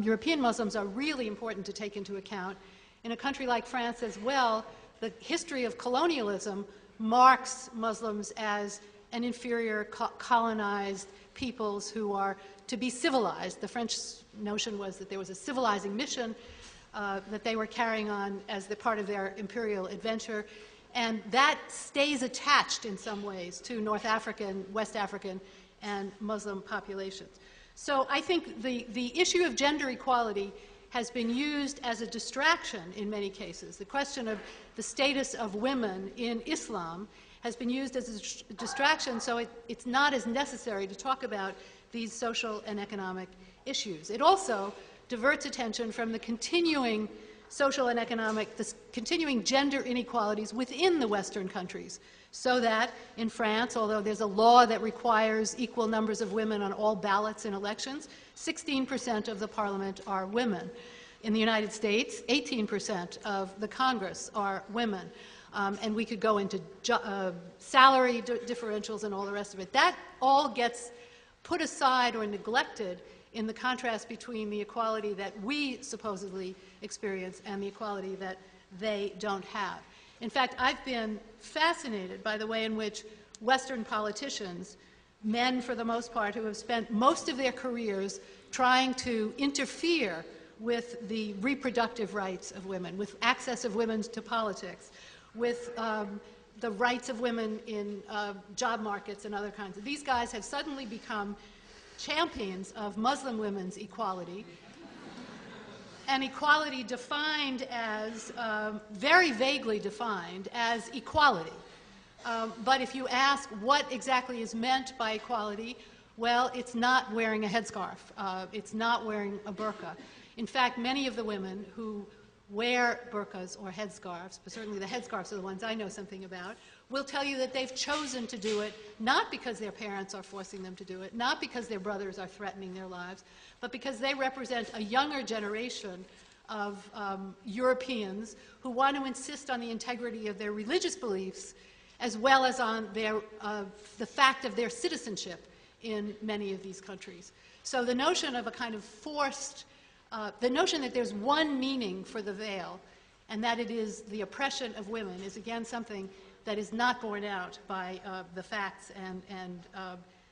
European Muslims are really important to take into account. In a country like France as well, the history of colonialism marks Muslims as an inferior, colonized peoples who are to be civilized. The French notion was that there was a civilizing mission that they were carrying on as the part of their imperial adventure, and that stays attached in some ways to North African, West African, and Muslim populations. So I think the issue of gender equality has been used as a distraction in many cases. The question of the status of women in Islam has been used as a distraction, so it's not as necessary to talk about these social and economic issues. It also diverts attention from the continuing social and economic, the continuing gender inequalities within the Western countries, so that in France, although there's a law that requires equal numbers of women on all ballots in elections, 16% of the parliament are women. In the United States, 18% of the Congress are women. And we could go into salary differentials and all the rest of it. That all gets put aside or neglected in the contrast between the equality that we supposedly experience and the equality that they don't have. In fact, I've been fascinated by the way in which Western politicians, men for the most part, who have spent most of their careers trying to interfere with the reproductive rights of women, with access of women to politics, with the rights of women in job markets and other kinds of. These guys have suddenly become champions of Muslim women's equality, and equality defined as, very vaguely defined, as equality. But if you ask what exactly is meant by equality, well, it's not wearing a headscarf. It's not wearing a burqa. In fact, many of the women who wear burqas or headscarves, but certainly the headscarves are the ones I know something about, will tell you that they've chosen to do it not because their parents are forcing them to do it, not because their brothers are threatening their lives, but because they represent a younger generation of Europeans who want to insist on the integrity of their religious beliefs as well as on their, the fact of their citizenship in many of these countries. So the notion of a kind of forced, the notion that there's one meaning for the veil and that it is the oppression of women is again something that is not borne out by the facts and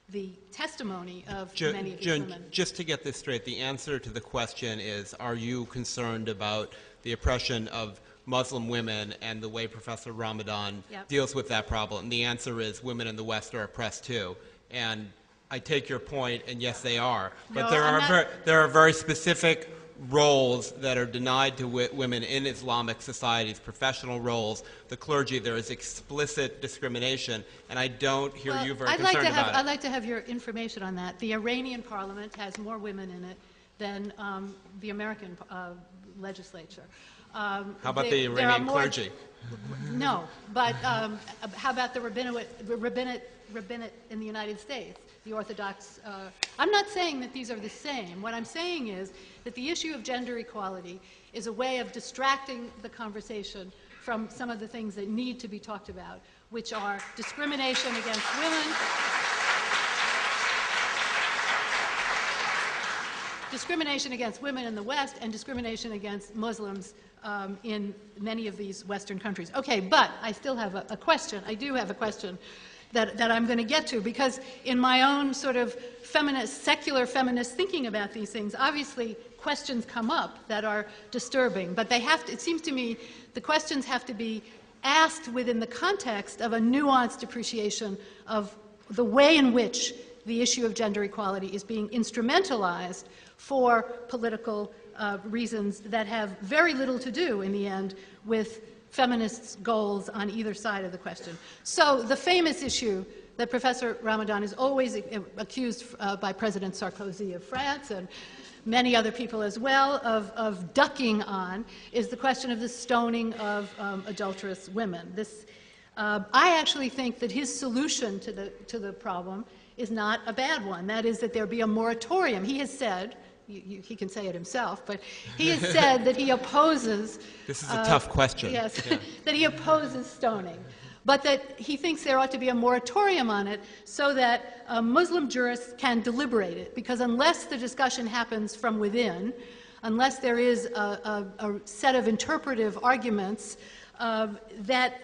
the testimony of many of these women. Just to get this straight, the answer to the question is, are you concerned about the oppression of Muslim women and the way Professor Ramadan deals with that problem? The answer is women in the West are oppressed too. And I take your point, and yes, they are. But No, there are very specific roles that are denied to women in Islamic societies, professional roles, the clergy. There is explicit discrimination, and I don't hear you very concerned about it. I'd like to have your information on that. The Iranian parliament has more women in it than the American legislature. How about the Iranian clergy? No, but how about the rabbinate in the United States? The Orthodox. I'm not saying that these are the same. What I'm saying is that the issue of gender equality is a way of distracting the conversation from some of the things that need to be talked about, which are discrimination against women, in the West, and discrimination against Muslims in many of these Western countries. Okay, but I still have a question. I do have a question that I'm going to get to, because in my own sort of secular feminist thinking about these things, obviously questions come up that are disturbing, but they have to, it seems to me the questions have to be asked within the context of a nuanced appreciation of the way in which the issue of gender equality is being instrumentalized for political reasons that have very little to do, in the end, with feminists' goals on either side of the question. So the famous issue that Professor Ramadan is always accused by President Sarkozy of France and many other people as well of ducking on is the question of the stoning of adulterous women. I actually think that his solution to the problem is not a bad one. That is that there be a moratorium. He has said, he can say it himself, but he has said that he opposes... This is a tough question. Yes, that he opposes stoning, but that he thinks there ought to be a moratorium on it so that Muslim jurists can deliberate it, because unless the discussion happens from within, unless there is a set of interpretive arguments, that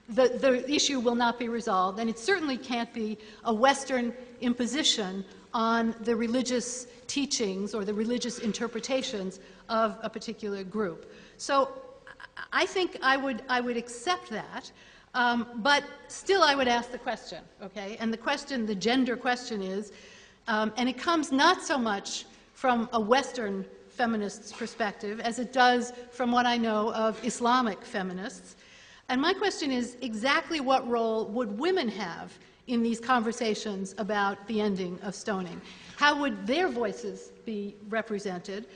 the issue will not be resolved, and it certainly can't be a Western imposition on the religious teachings or the religious interpretations of a particular group. So I think I would accept that, but still I would ask the question, okay? And the question, the gender question is, and it comes not so much from a Western feminist's perspective as it does from what I know of Islamic feminists. And my question is, exactly what role would women have in these conversations about the ending of stoning? How would their voices be represented?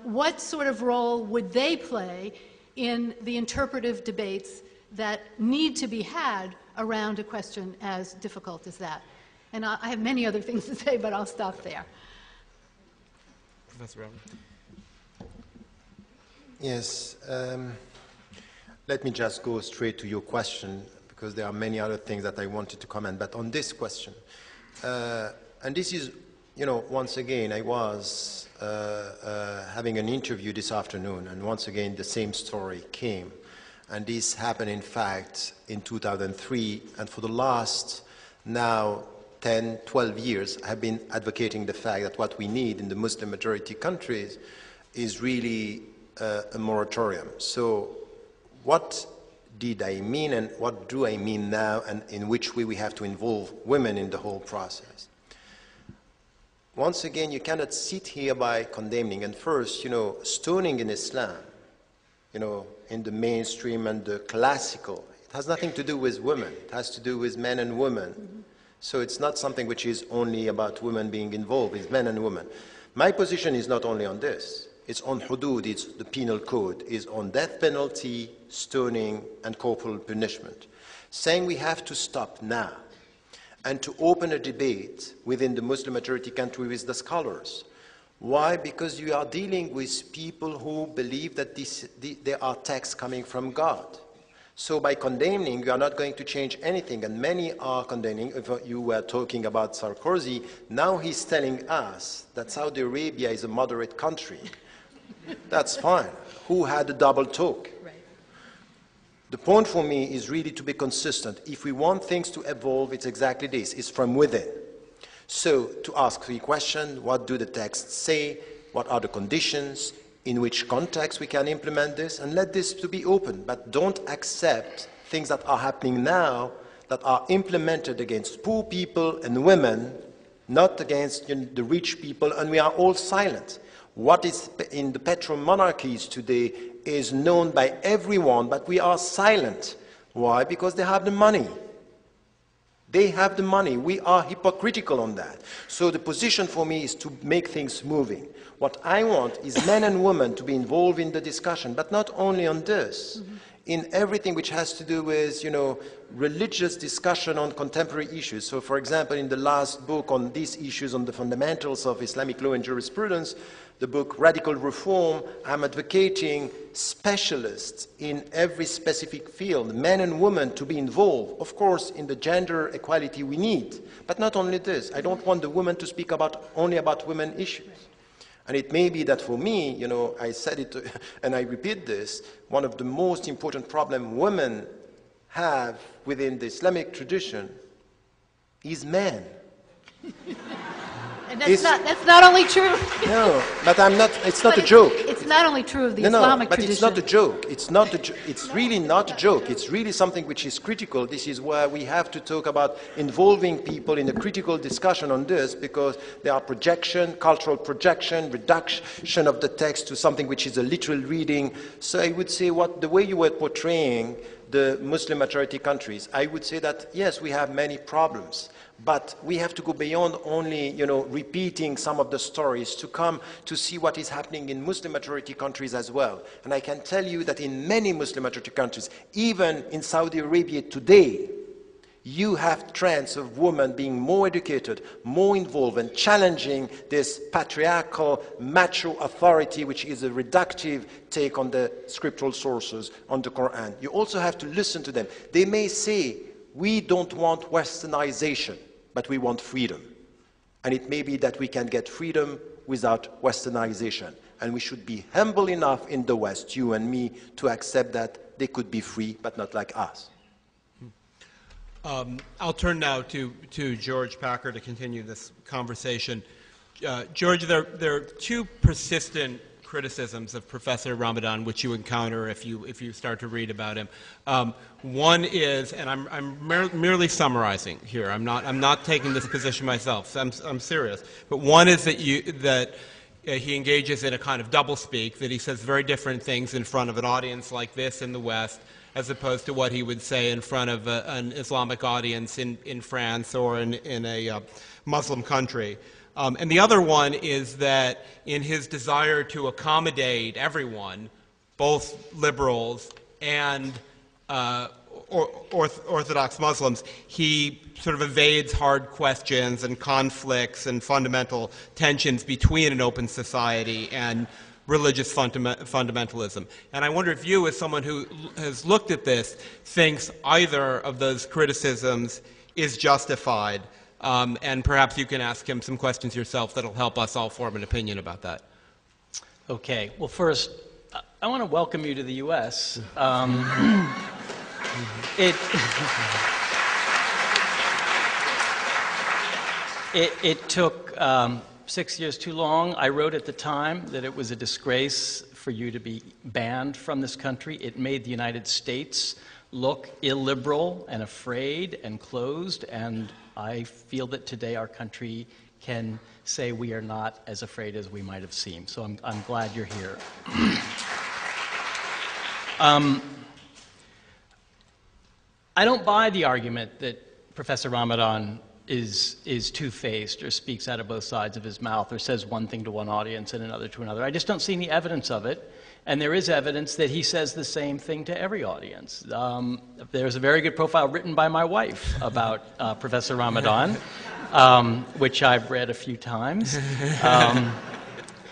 What sort of role would they play in the interpretive debates that need to be had around a question as difficult as that? And I have many other things to say, but I'll stop there. Professor Brown. Yes. Let me just go straight to your question, because there are many other things that I wanted to comment. But on this question, and this is, once again, I was having an interview this afternoon, and once again, the same story came. And this happened, in fact, in 2003, and for the last now 10, 12 years, I've been advocating the fact that what we need in the Muslim majority countries is really a moratorium. So what did I mean, and what do I mean now, and in which way we have to involve women in the whole process? Once again, you cannot sit here by condemning. And first, stoning in Islam, in the mainstream and the classical, it has nothing to do with women. It has to do with men and women. Mm-hmm. So it's not something which is only about women being involved. It's men and women. My position is not only on this. It's on hudud, it's the penal code, it's on death penalty, stoning, and corporal punishment. Saying we have to stop now and to open a debate within the Muslim majority country with the scholars. Why? Because you are dealing with people who believe that there are texts coming from God. So by condemning, you are not going to change anything, and many are condemning. If you were talking about Sarkozy, now he's telling us that Saudi Arabia is a moderate country. That's fine. Who had a double talk? Right. The point for me is really to be consistent. If we want things to evolve, it's exactly this. It's from within. So to ask 3 questions, what do the texts say? What are the conditions? In which context we can implement this? And let this to be open. But don't accept things that are happening now that are implemented against poor people and women, not against the rich people, and we are all silent. What is in the petro-monarchies today is known by everyone, but we are silent. Why? Because they have the money. They have the money. We are hypocritical on that. So the position for me is to make things moving. What I want is men and women to be involved in the discussion, but not only on this. Mm-hmm. In everything which has to do with, religious discussion on contemporary issues. So, for example, in the last book on these issues, on the fundamentals of Islamic law and jurisprudence, the book Radical Reform, I'm advocating specialists in every specific field, men and women to be involved. Of course, in the gender equality we need, but not only this. I don't want the women to speak only about women issues. And it may be that for me, I said it and I repeat this, one of the most important problems women have within the Islamic tradition is men. And that's not only true. No, but it's not a joke. It's not only true of the Islamic tradition. It's not a joke. It's really not a joke. It's really something which is critical. This is where we have to talk about involving people in a critical discussion on this, because there are cultural projection, reduction of the text to something which is a literal reading. So I would say the way you were portraying the Muslim majority countries, I would say that, yes, we have many problems. But we have to go beyond only, repeating some of the stories to come to see what is happening in Muslim-majority countries as well. And I can tell you that in many Muslim-majority countries, even in Saudi Arabia today, you have trends of women being more educated, more involved, and challenging this patriarchal, macho authority, which is a reductive take on the scriptural sources, on the Quran. You also have to listen to them. They may say, we don't want westernization, but we want freedom. And it may be that we can get freedom without westernization. And we should be humble enough in the West, you and me, to accept that they could be free, but not like us. I'll turn now to George Packer to continue this conversation. George, there are 2 persistent criticisms of Professor Ramadan, which you encounter if you start to read about him. One is, and I'm merely summarizing here. I'm not taking this position myself. I'm serious. But one is that he engages in a kind of doublespeak, that he says very different things in front of an audience like this in the West, as opposed to what he would say in front of an Islamic audience in France or in a Muslim country. And the other one is that in his desire to accommodate everyone, both liberals and Orthodox Muslims, he sort of evades hard questions and conflicts and fundamental tensions between an open society and religious fundamentalism. And I wonder if you, as someone who has looked at this, thinks either of those criticisms is justified, and perhaps you can ask him some questions yourself that'll help us all form an opinion about that. Okay. Well, first, I want to welcome you to the U.S. It took 6 years too long. I wrote at the time that it was a disgrace for you to be banned from this country. It made the United States look illiberal and afraid and closed, and I feel that today our country can say we are not as afraid as we might have seemed. So I'm glad you're here. I don't buy the argument that Professor Ramadan is two-faced or speaks out of both sides of his mouth or says one thing to one audience and another to another. I just don't see any evidence of it. And there is evidence that he says the same thing to every audience. There's a very good profile written by my wife about Professor Ramadan, which I've read a few times.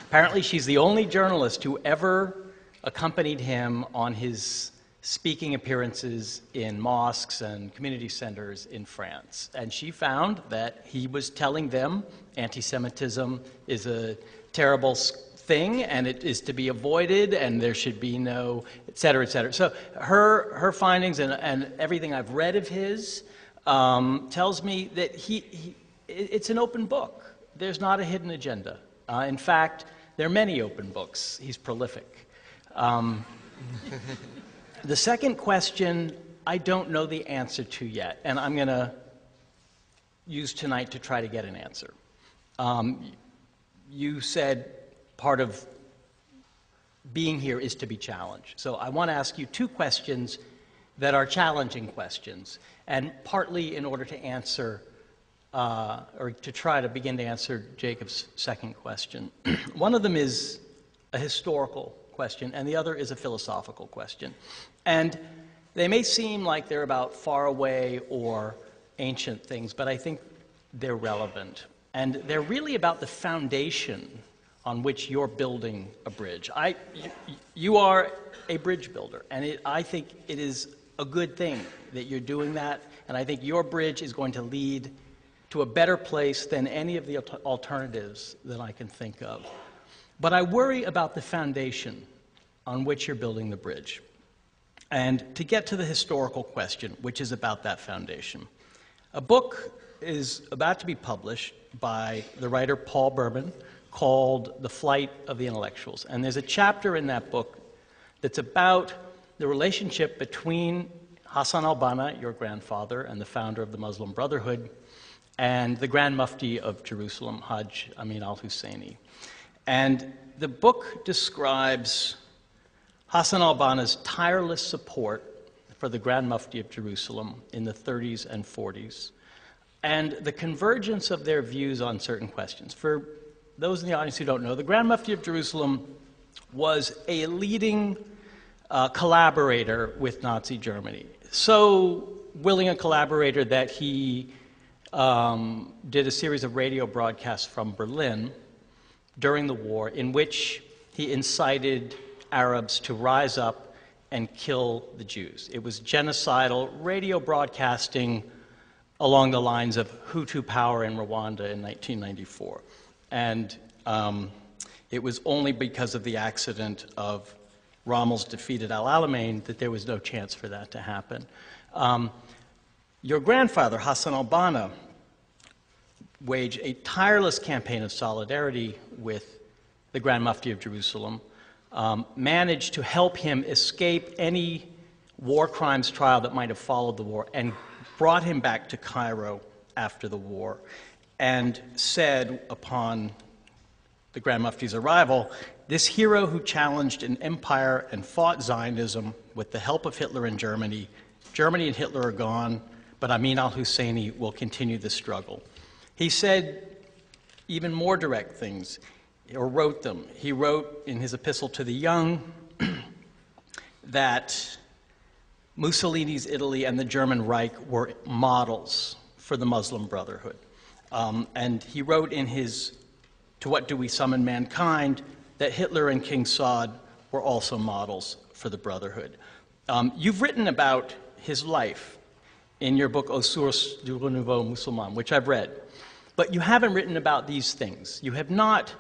Apparently, she's the only journalist who ever accompanied him on his speaking appearances in mosques and community centers in France. And she found that he was telling them anti-Semitism is a terrible thing and it is to be avoided and there should be no, et cetera, et cetera. So her findings and everything I've read of his tells me that it's an open book. There's not a hidden agenda. In fact, there are many open books. He's prolific. The second question, I don't know the answer to yet, and I'm going to use tonight to try to get an answer. You said part of being here is to be challenged. So I want to ask you two questions that are challenging questions, and partly in order to answer, or to try to begin to answer Jacob's second question. One of them is a historical question, and the other is a philosophical question. And they may seem like they're about far away or ancient things, but I think they're relevant. And they're really about the foundation on which you're building a bridge. You are a bridge builder, and I think it is a good thing that you're doing that, and I think your bridge is going to lead to a better place than any of the alternatives that I can think of. But I worry about the foundation on which you're building the bridge. And to get to the historical question, which is about that foundation, a book is about to be published by the writer Paul Berman called The Flight of the Intellectuals. And there's a chapter in that book that's about the relationship between Hassan al-Banna, your grandfather, and the founder of the Muslim Brotherhood, and the Grand Mufti of Jerusalem, Hajj Amin al-Husseini. And the book describes Hassan al-Banna's tireless support for the Grand Mufti of Jerusalem in the 30s and 40s, and the convergence of their views on certain questions. For those in the audience who don't know, the Grand Mufti of Jerusalem was a leading collaborator with Nazi Germany. So willing a collaborator that he did a series of radio broadcasts from Berlin during the war in which he incited Arabs to rise up and kill the Jews. It was genocidal radio broadcasting along the lines of Hutu power in Rwanda in 1994. And it was only because of the accident of Rommel's defeat at Al Alamein that there was no chance for that to happen. Your grandfather, Hassan al-Banna, waged a tireless campaign of solidarity with the Grand Mufti of Jerusalem, managed to help him escape any war crimes trial that might have followed the war, and brought him back to Cairo after the war, and said upon the Grand Mufti's arrival, this hero who challenged an empire and fought Zionism with the help of Hitler and Germany and Hitler are gone, but Amin al-Husseini will continue the struggle. He said even more direct things, or wrote them. He wrote in his epistle to the young that Mussolini's Italy and the German Reich were models for the Muslim Brotherhood. And he wrote in his To What Do We Summon Mankind that Hitler and King Saud were also models for the Brotherhood. You've written about his life in your book, Aux Sources du Renouveau Musulman, which I've read. But you haven't written about these things. You have not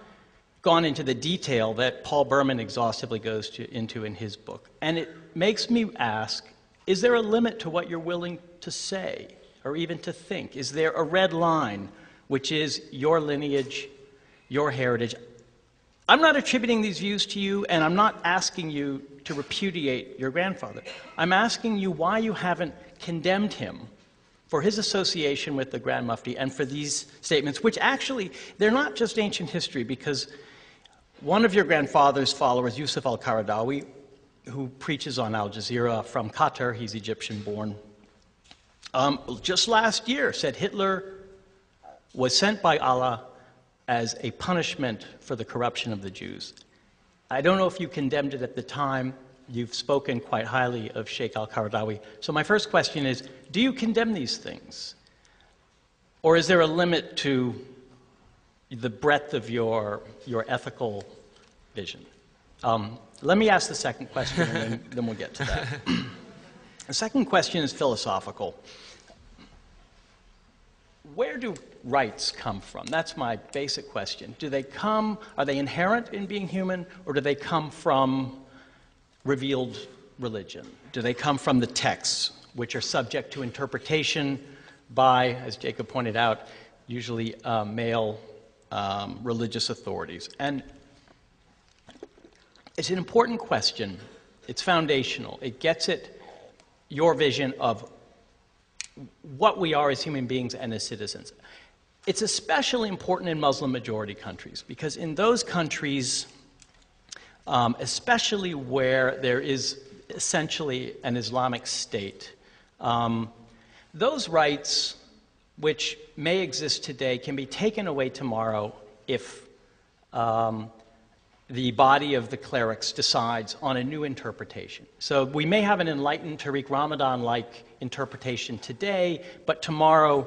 gone into the detail that Paul Berman exhaustively goes into in his book. And it makes me ask, is there a limit to what you're willing to say or even to think? Is there a red line, which is your lineage, your heritage? I'm not attributing these views to you, and I'm not asking you to repudiate your grandfather. I'm asking you why you haven't condemned him for his association with the Grand Mufti and for these statements, which actually, they're not just ancient history, because one of your grandfather's followers, Yusuf al-Qaradawi, who preaches on Al Jazeera from Qatar, he's Egyptian-born, just last year said Hitler was sent by Allah as a punishment for the corruption of the Jews. I don't know if you condemned it at the time. You've spoken quite highly of Sheikh al-Qaradawi. So my first question is, do you condemn these things? Or is there a limit to the breadth of your ethical vision? Let me ask the second question, and then we'll get to that. The second question is philosophical. Where do rights come from? That's my basic question. Are they inherent in being human, or do they come from revealed religion? Do they come from the texts, which are subject to interpretation by, as Jacob pointed out, usually male religious authorities? And it's an important question. It's foundational. It gets at your vision of what we are as human beings and as citizens. It's especially important in Muslim-majority countries, because in those countries, especially where there is essentially an Islamic state, those rights which may exist today can be taken away tomorrow if the body of the clerics decides on a new interpretation. So we may have an enlightened Tariq Ramadan-like interpretation today, but tomorrow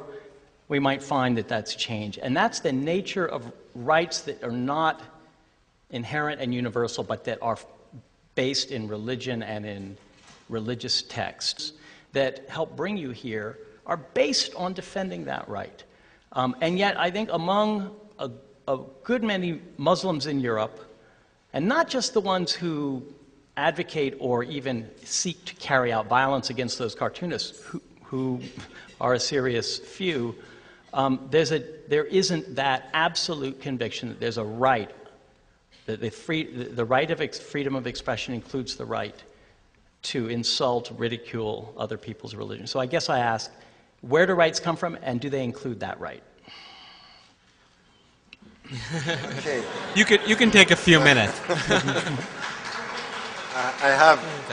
we might find that that's changed. And that's the nature of rights that are not inherent and universal, but that are based in religion and in religious texts that help bring you here, are based on defending that right. And yet, I think among a good many Muslims in Europe, and not just the ones who advocate or even seek to carry out violence against those cartoonists, who are a serious few, there isn't that absolute conviction that there's a right, that the right of freedom of expression includes the right to insult, ridicule other people's religion. So I guess I ask, where do rights come from, and do they include that right? Okay. You can take a few minutes. I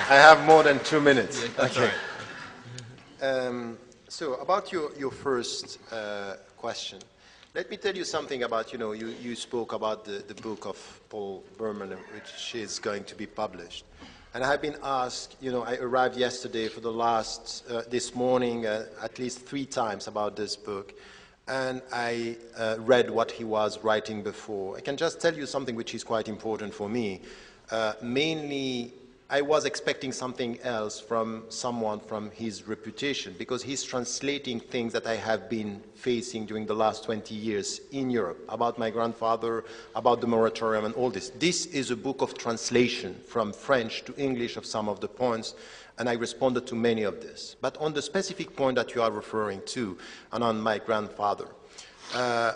have more than 2 minutes. That's okay. Right. So about your first question, let me tell you something about, you spoke about the book of Paul Berman, which is going to be published. And I have been asked, I arrived yesterday for the last, this morning, at least 3 times about this book. And I read what he was writing before. I can just tell you something which is quite important for me. Mainly, I was expecting something else from someone from his reputation, because he's translating things that I have been facing during the last 20 years in Europe, about my grandfather, about the moratorium and all this. This is a book of translation from French to English of some of the points, and I responded to many of this. But on the specific point that you are referring to, and on my grandfather,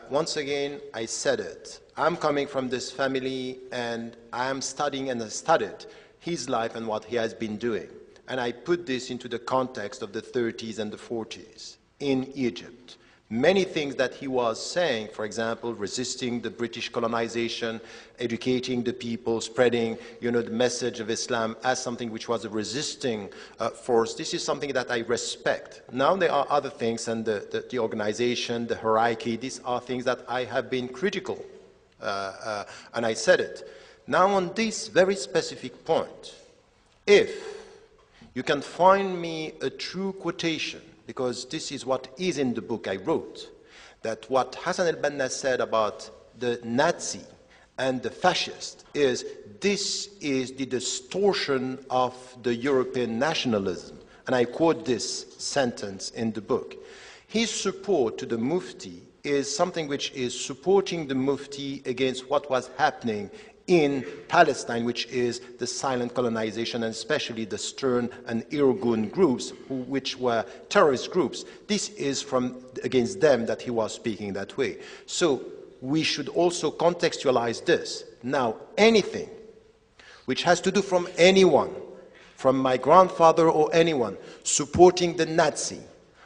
once again, I said it. I'm coming from this family, and I am studying and I studied his life and what he has been doing. And I put this into the context of the 30s and the 40s in Egypt. Many things that he was saying, for example, resisting the British colonization, educating the people, spreading, the message of Islam as something which was a resisting force. This is something that I respect. Now there are other things, and the organization, the hierarchy, these are things that I have been critical, and I said it. Now on this very specific point, if you can find me a true quotation, because this is what is in the book I wrote, that what Hassan al-Banna said about the Nazi and the fascist is this is the distortion of the European nationalism. And I quote this sentence in the book. His support to the Mufti is something which is supporting the Mufti against what was happening in Palestine, which is the silent colonization, and especially the Stern and Irgun groups, which were terrorist groups. This is against them that he was speaking that way. So we should also contextualize this. Now, anything which has to do from anyone, from my grandfather or anyone, supporting the Nazi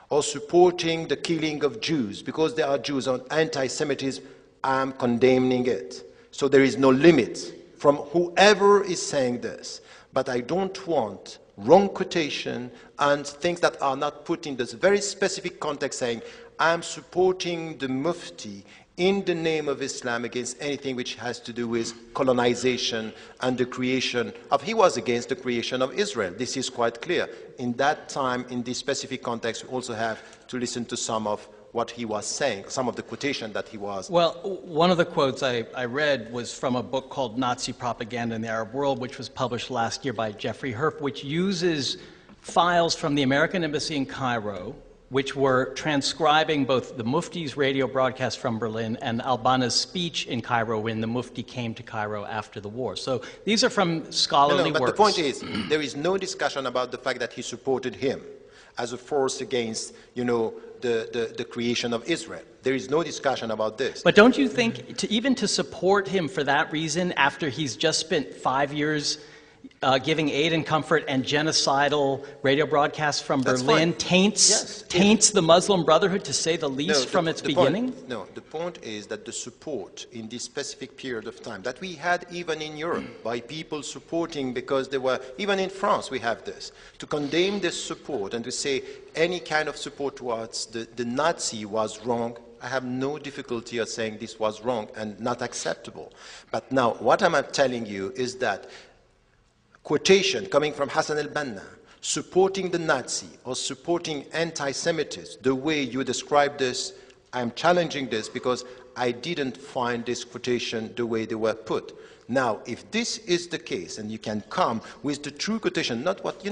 or supporting the killing of Jews because they are Jews on anti-Semitism, I'm condemning it. So there is no limit from whoever is saying this. But I don't want wrong quotation and things that are not put in this very specific context saying, I'm supporting the Mufti in the name of Islam against anything which has to do with colonization and the creation of, he was against the creation of Israel. This is quite clear. In that time, in this specific context, we also have to listen to some of what he was saying, some of the quotation that he was. Well, one of the quotes I read was from a book called Nazi Propaganda in the Arab World, which was published last year by Jeffrey Herp, which uses files from the American Embassy in Cairo, which were transcribing both the Mufti's radio broadcast from Berlin and Al-Banna's speech in Cairo when the Mufti came to Cairo after the war. So these are from scholarly but works. the point is, there is no discussion about the fact that he supported him as a force against, the creation of Israel. There is no discussion about this. But don't you think, even to support him for that reason, after he's just spent 5 years giving aid and comfort and genocidal radio broadcasts from Berlin taints the Muslim Brotherhood, to say the least, from its beginning? The point is that the support in this specific period of time that we had even in Europe by people supporting, because they were, even in France we have this, to condemn this support and to say any kind of support towards the Nazi was wrong. I have no difficulty at saying this was wrong and not acceptable. But now what I'm telling you is that quotation coming from Hassan al-Banna, supporting the Nazi or supporting anti-Semitism, the way you describe this, I'm challenging this because I didn't find this quotation the way they were put. Now, if this is the case, and you can come with the true quotation, not what,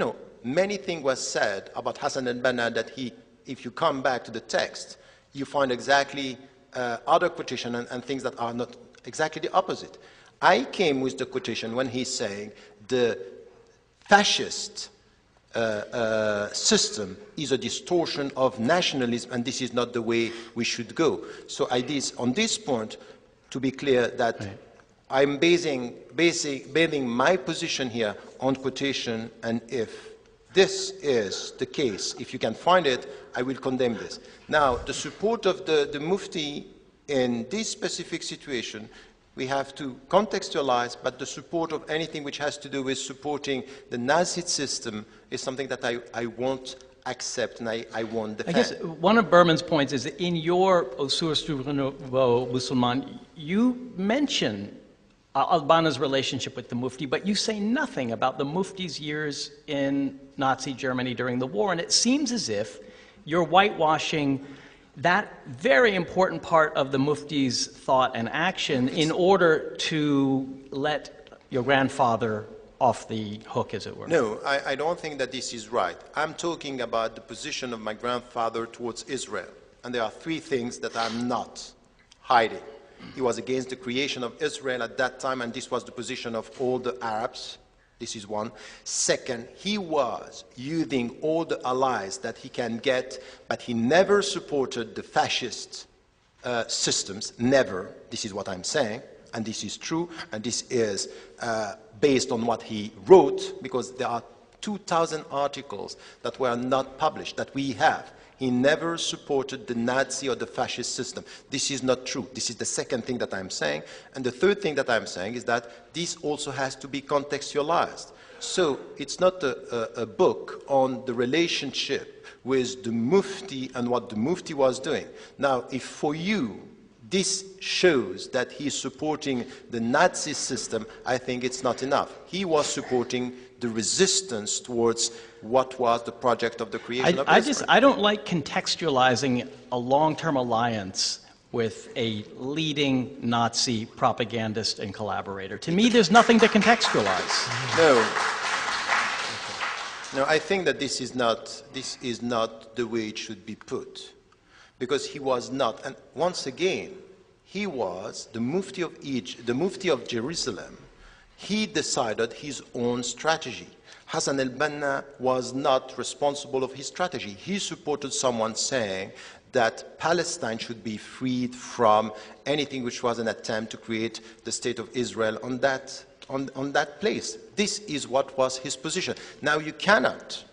many things were said about Hassan al-Banna that if you come back to the text, you find exactly other quotation and things that are not exactly the opposite. I came with the quotation when he's saying the fascist system is a distortion of nationalism, and this is not the way we should go. So on this point, to be clear, that I'm basing my position here on quotation, and if this is the case, if you can find it, I will condemn this. Now, the support of the Mufti in this specific situation, we have to contextualize, but the support of anything which has to do with supporting the Nazi system is something that I won't accept and I won't defend. I guess one of Berman's points is that in your Source du Renouveau Musulman, you mention Al-Banna's relationship with the Mufti, but you say nothing about the Mufti's years in Nazi Germany during the war, and it seems as if you're whitewashing that very important part of the Mufti's thought and action in order to let your grandfather off the hook, as it were. No, I don't think that this is right. I'm talking about the position of my grandfather towards Israel. And there are three things that I'm not hiding. He was against the creation of Israel at that time, and this was the position of all the Arabs. This is one. Second, he was using all the allies that he can get, but he never supported the fascist systems, never. This is what I'm saying, and this is true, and this is based on what he wrote, because there are 2,000 articles that were not published, that we have. He never supported the Nazi or the fascist system. This is not true. This is the second thing that I'm saying. And the third thing that I'm saying is that this also has to be contextualized. So it's not a book on the relationship with the Mufti and what the Mufti was doing. Now, if for you this shows that he's supporting the Nazi system, I think it's not enough. He was supporting the resistance towards what was the project of the creation of Israel. I don't like contextualizing a long-term alliance with a leading Nazi propagandist and collaborator. To me, there's nothing to contextualize. No, I think that this is not the way it should be put, because he was not, and once again, he was the Mufti of Egypt, the Mufti of Jerusalem. He decided his own strategy. Hassan al-Banna was not responsible of his strategy. He supported someone saying that Palestine should be freed from anything which was an attempt to create the state of Israel on that place. This is what was his position. Now you cannot,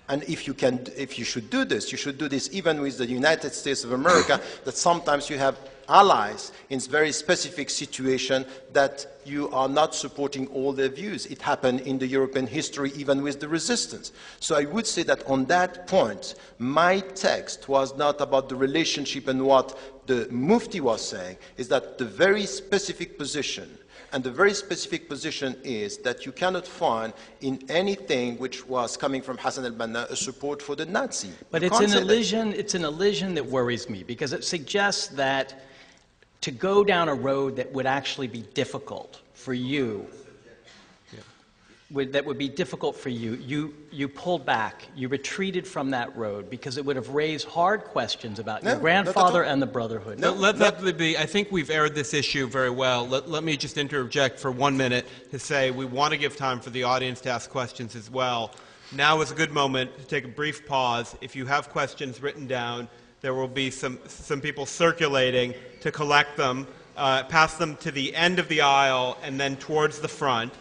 and if you should do this, you should do this even with the United States of America, that sometimes you have allies in very specific situation that you are not supporting all their views. It happened in the European history even with the resistance. So I would say that on that point, my text was not about the relationship, and what the Mufti was saying is that the very specific position, and the very specific position is that you cannot find in anything which was coming from Hassan al-Banna a support for the Nazi. But it's an illusion that worries me, because it suggests that to go down a road that would actually be difficult for you, that would be difficult for you, you pulled back, you retreated from that road because it would have raised hard questions about your grandfather and the Brotherhood. I think we've aired this issue very well. Let me just interject for 1 minute to say we want to give time for the audience to ask questions as well. Now is a good moment to take a brief pause. If you have questions written down, there will be some people circulating to collect them, pass them to the end of the aisle and then towards the front.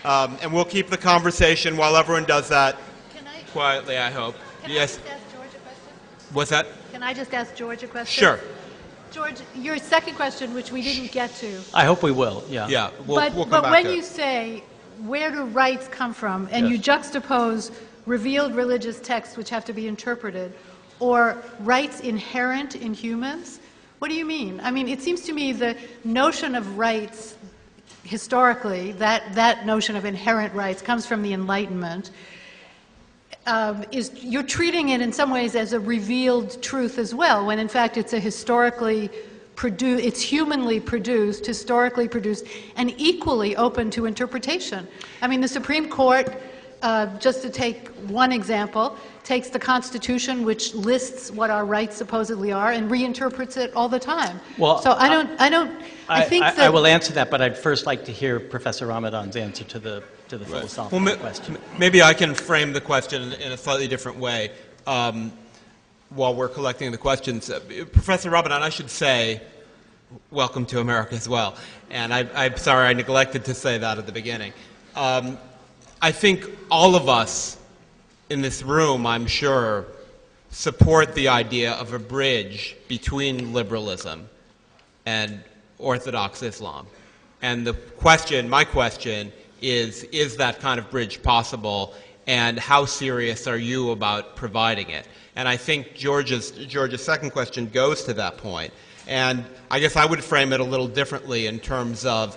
And we'll keep the conversation while everyone does that quietly, I hope. Yes. Can I just ask George a question? What's that? Can I just ask George a question? Sure. George, your second question, which we didn't get to. I hope we will, yeah. Yeah, we'll come back but when to you it. say, where do rights come from, and Yes. you juxtapose revealed religious texts which have to be interpreted, or rights inherent in humans, what do you mean? I mean, it seems to me the notion of rights, historically, that notion of inherent rights comes from the Enlightenment. You're treating it in some ways as a revealed truth as well, when in fact it's a historically produced, it's humanly produced, historically produced, and equally open to interpretation. I mean, the Supreme Court, just to take one example, takes the Constitution, which lists what our rights supposedly are, and reinterprets it all the time. Well, so I think that I will answer that, but I'd first like to hear Professor Ramadan's answer to the philosophical question. Maybe I can frame the question in a slightly different way while we're collecting the questions. Professor Ramadan, I should say, welcome to America as well. And I'm sorry I neglected to say that at the beginning. I think all of us in this room, I'm sure, support the idea of a bridge between liberalism and Orthodox Islam. And my question is that kind of bridge possible, and how serious are you about providing it? And I think George's second question goes to that point. And I guess I would frame it a little differently in terms of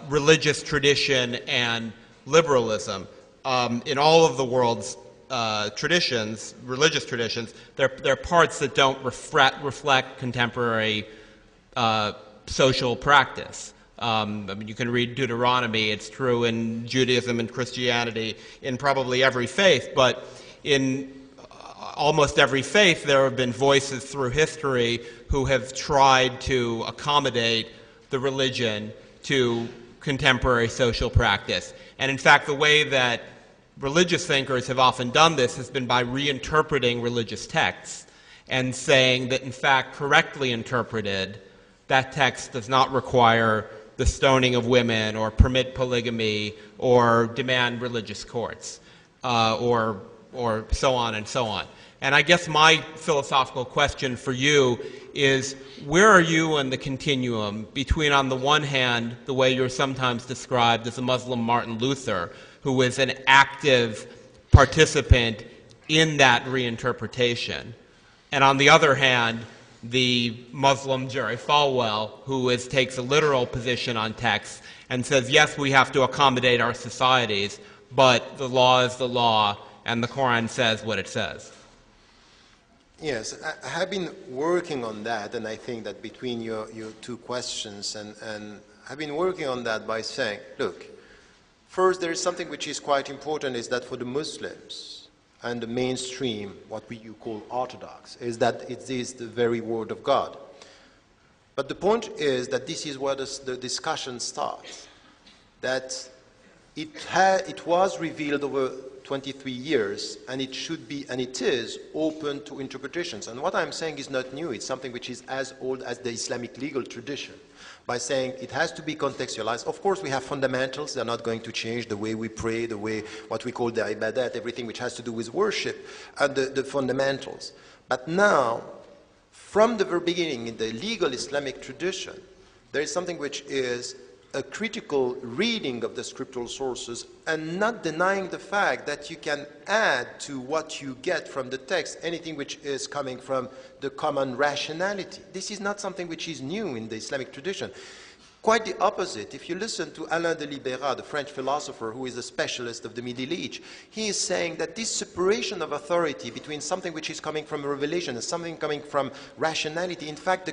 religious tradition and liberalism. In all of the world's traditions, religious traditions, there are parts that don't reflect contemporary social practice. I mean, you can read Deuteronomy. It's true in Judaism and Christianity, in probably every faith, but in almost every faith there have been voices through history who have tried to accommodate the religion to contemporary social practice. And in fact, the way that religious thinkers have often done this has been by reinterpreting religious texts and saying that, in fact, correctly interpreted, that text does not require the stoning of women or permit polygamy or demand religious courts or so on and so on. And I guess my philosophical question for you is, where are you in the continuum between, on the one hand, the way you're sometimes described as a Muslim Martin Luther, who is an active participant in that reinterpretation, and on the other hand, the Muslim Jerry Falwell, who takes a literal position on text and says, yes, we have to accommodate our societies, but the law is the law, and the Quran says what it says? Yes, I have been working on that, and I think that between your two questions, and I've been working on that by saying, look, first there is something which is quite important, is that for the Muslims and the mainstream, what you call Orthodox, is that it is the very word of God. But the point is that this is where the discussion starts, that it was revealed over 23 years, and it should be, and it is, open to interpretations. And what I'm saying is not new. It's something which is as old as the Islamic legal tradition, by saying it has to be contextualized. Of course, we have fundamentals. They're not going to change the way we pray, the way, what we call the ibadat, everything which has to do with worship, and the fundamentals. But now, from the very beginning, in the legal Islamic tradition, there is something which is a critical reading of the scriptural sources, and not denying the fact that you can add to what you get from the text anything which is coming from the common rationality. This is not something which is new in the Islamic tradition. Quite the opposite. If you listen to Alain de Libera, the French philosopher who is a specialist of the Middle Age, he is saying that this separation of authority between something which is coming from revelation and something coming from rationality, in fact, the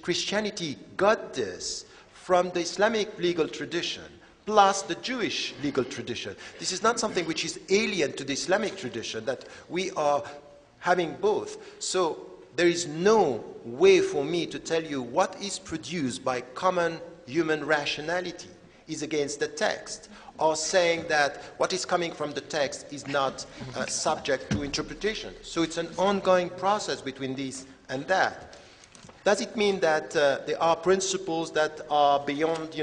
Christianity got this from the Islamic legal tradition, plus the Jewish legal tradition. This is not something which is alien to the Islamic tradition, that we are having both. So there is no way for me to tell you what is produced by common human rationality is against the text, or saying that what is coming from the text is not subject to interpretation. So it's an ongoing process between this and that. Does it mean that there are principles that are beyond,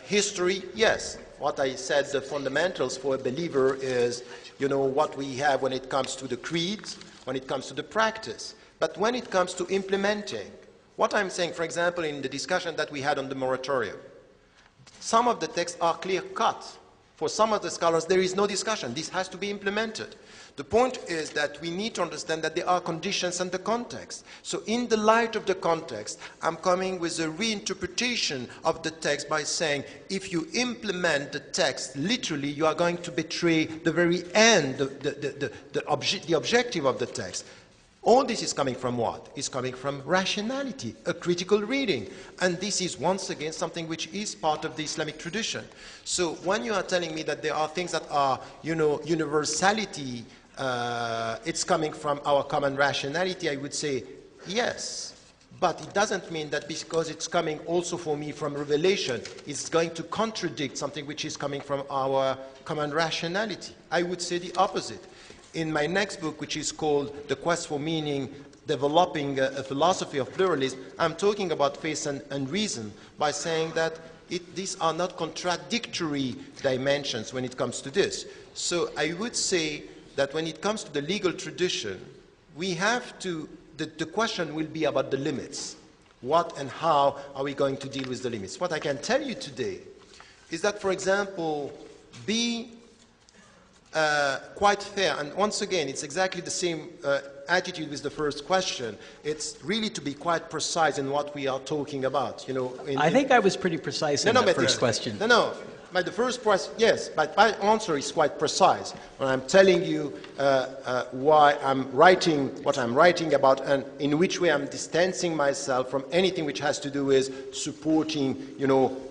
history? Yes. What I said, the fundamentals for a believer is, what we have when it comes to the creeds, when it comes to the practice. But when it comes to implementing, what I'm saying, for example, in the discussion that we had on the moratorium, some of the texts are clear-cut. For some of the scholars, there is no discussion. This has to be implemented. The point is that we need to understand that there are conditions and the context. So in the light of the context, I'm coming with a reinterpretation of the text by saying, if you implement the text literally, you are going to betray the very end, the objective of the text. All this is coming from what? It's coming from rationality, a critical reading. And this is, once again, something which is part of the Islamic tradition. So when you are telling me that there are things that are, universality, it's coming from our common rationality, I would say, yes. But it doesn't mean that because it's coming also for me from revelation, it's going to contradict something which is coming from our common rationality. I would say the opposite. In my next book, which is called The Quest for Meaning, Developing a Philosophy of Pluralism, I'm talking about faith and reason by saying that these are not contradictory dimensions when it comes to this. So I would say that when it comes to the legal tradition, we have to, the question will be about the limits. What and how are we going to deal with the limits? What I can tell you today is that, for example, be quite fair, and once again, it's exactly the same attitude with the first question. It's really to be quite precise in what we are talking about. I think I was pretty precise in the first question. No. But the first question, yes, but my answer is quite precise. When I'm telling you why I'm writing what I'm writing about, and in which way I'm distancing myself from anything which has to do with supporting,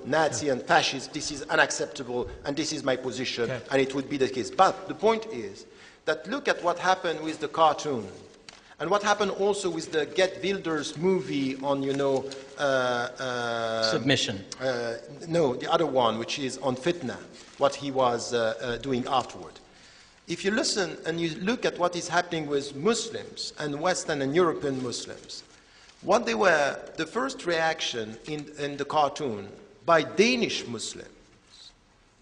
Nazi and fascists, this is unacceptable, and this is my position, and it would be the case. But the point is that look at what happened with the cartoon. And what happened also with the Get Wilders movie on, Submission. No, the other one, which is on fitna, what he was doing afterward. If you listen and you look at what is happening with Muslims and Western and European Muslims, what they were, the first reaction in the cartoon by Danish Muslims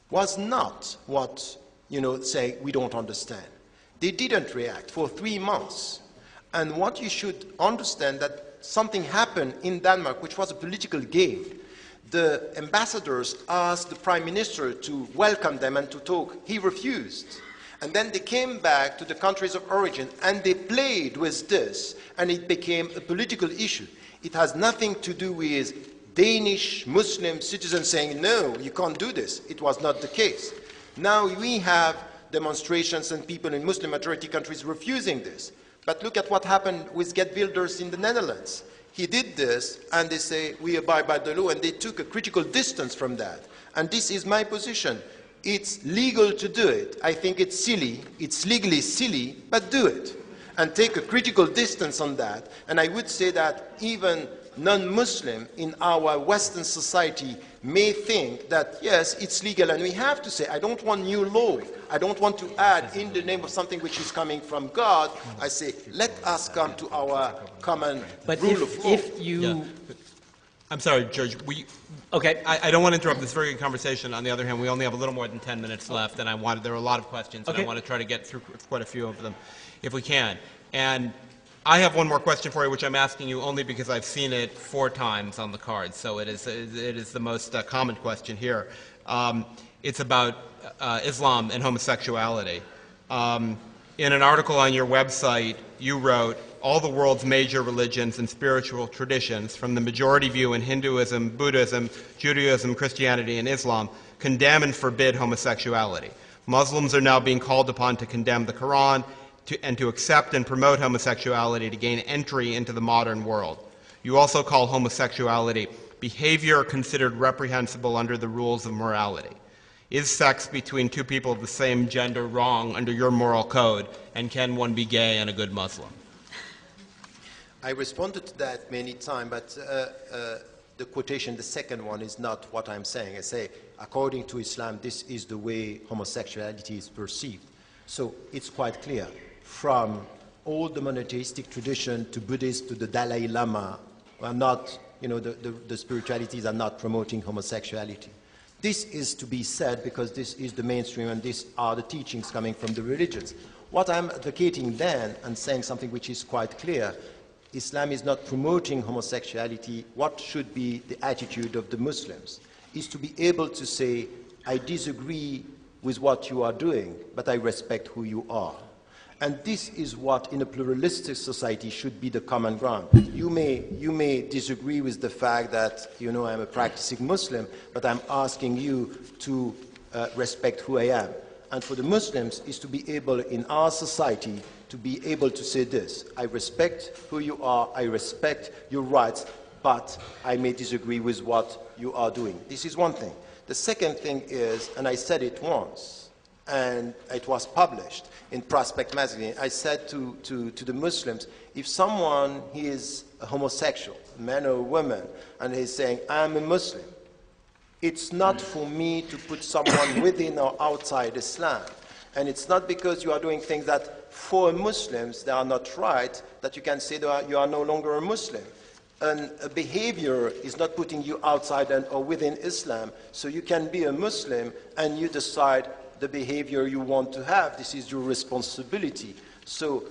was not what, say, we don't understand. They didn't react for 3 months. And what you should understand that something happened in Denmark, which was a political game. The ambassadors asked the prime minister to welcome them and to talk. He refused. And then they came back to the countries of origin and they played with this, and it became a political issue. It has nothing to do with Danish Muslim citizens saying, no, you can't do this. It was not the case. Now we have demonstrations and people in Muslim majority countries refusing this. But look at what happened with Geert Wilders in the Netherlands. He did this, and they say, we abide by the law, and they took a critical distance from that. And this is my position. It's legal to do it. I think it's silly. It's legally silly, but do it. And take a critical distance on that. And I would say that even non-Muslim in our Western society may think that, yes, it's legal, and we have to say, I don't want new law. I don't want to add in the name of something which is coming from God. I say, let us come to our common rule of law. If you... Yeah. I'm sorry, George. Okay. I don't want to interrupt this very good conversation. On the other hand, we only have a little more than 10 minutes left, and there are a lot of questions, and I want to try to get through quite a few of them, if we can. And I have one more question for you, which I'm asking you only because I've seen it 4 times on the card, so it is the most common question here. It's about Islam and homosexuality. In an article on your website, you wrote, all the world's major religions and spiritual traditions, from the majority view in Hinduism, Buddhism, Judaism, Christianity, and Islam, condemn and forbid homosexuality. Muslims are now being called upon to condemn the Quran and to accept and promote homosexuality to gain entry into the modern world. You also call homosexuality behavior considered reprehensible under the rules of morality. Is sex between 2 people of the same gender wrong under your moral code, and can one be gay and a good Muslim? I responded to that many times, but the quotation, the second one, is not what I'm saying. I say, according to Islam, this is the way homosexuality is perceived. So it's quite clear. From all the monotheistic tradition to Buddhists to the Dalai Lama, are not, the spiritualities are not promoting homosexuality. This is to be said because this is the mainstream and these are the teachings coming from the religions. What I'm advocating then, and saying something which is quite clear, Islam is not promoting homosexuality. What should be the attitude of the Muslims is to be able to say, I disagree with what you are doing, but I respect who you are. And this is what, in a pluralistic society, should be the common ground. You may disagree with the fact that, I'm a practicing Muslim, but I'm asking you to respect who I am. And for the Muslims, is to be able, in our society, to be able to say this: I respect who you are, I respect your rights, but I may disagree with what you are doing. This is one thing. The second thing is, and I said it once, and it was published in Prospect magazine, I said to the Muslims, if someone is a homosexual, a man or a woman, and he's saying, I'm a Muslim, it's not for me to put someone within or outside Islam. And it's not because you are doing things that for Muslims they are not right that you can say that you are no longer a Muslim. And a behavior is not putting you outside or within Islam. So you can be a Muslim and you decide the behavior you want to have. This is your responsibility. So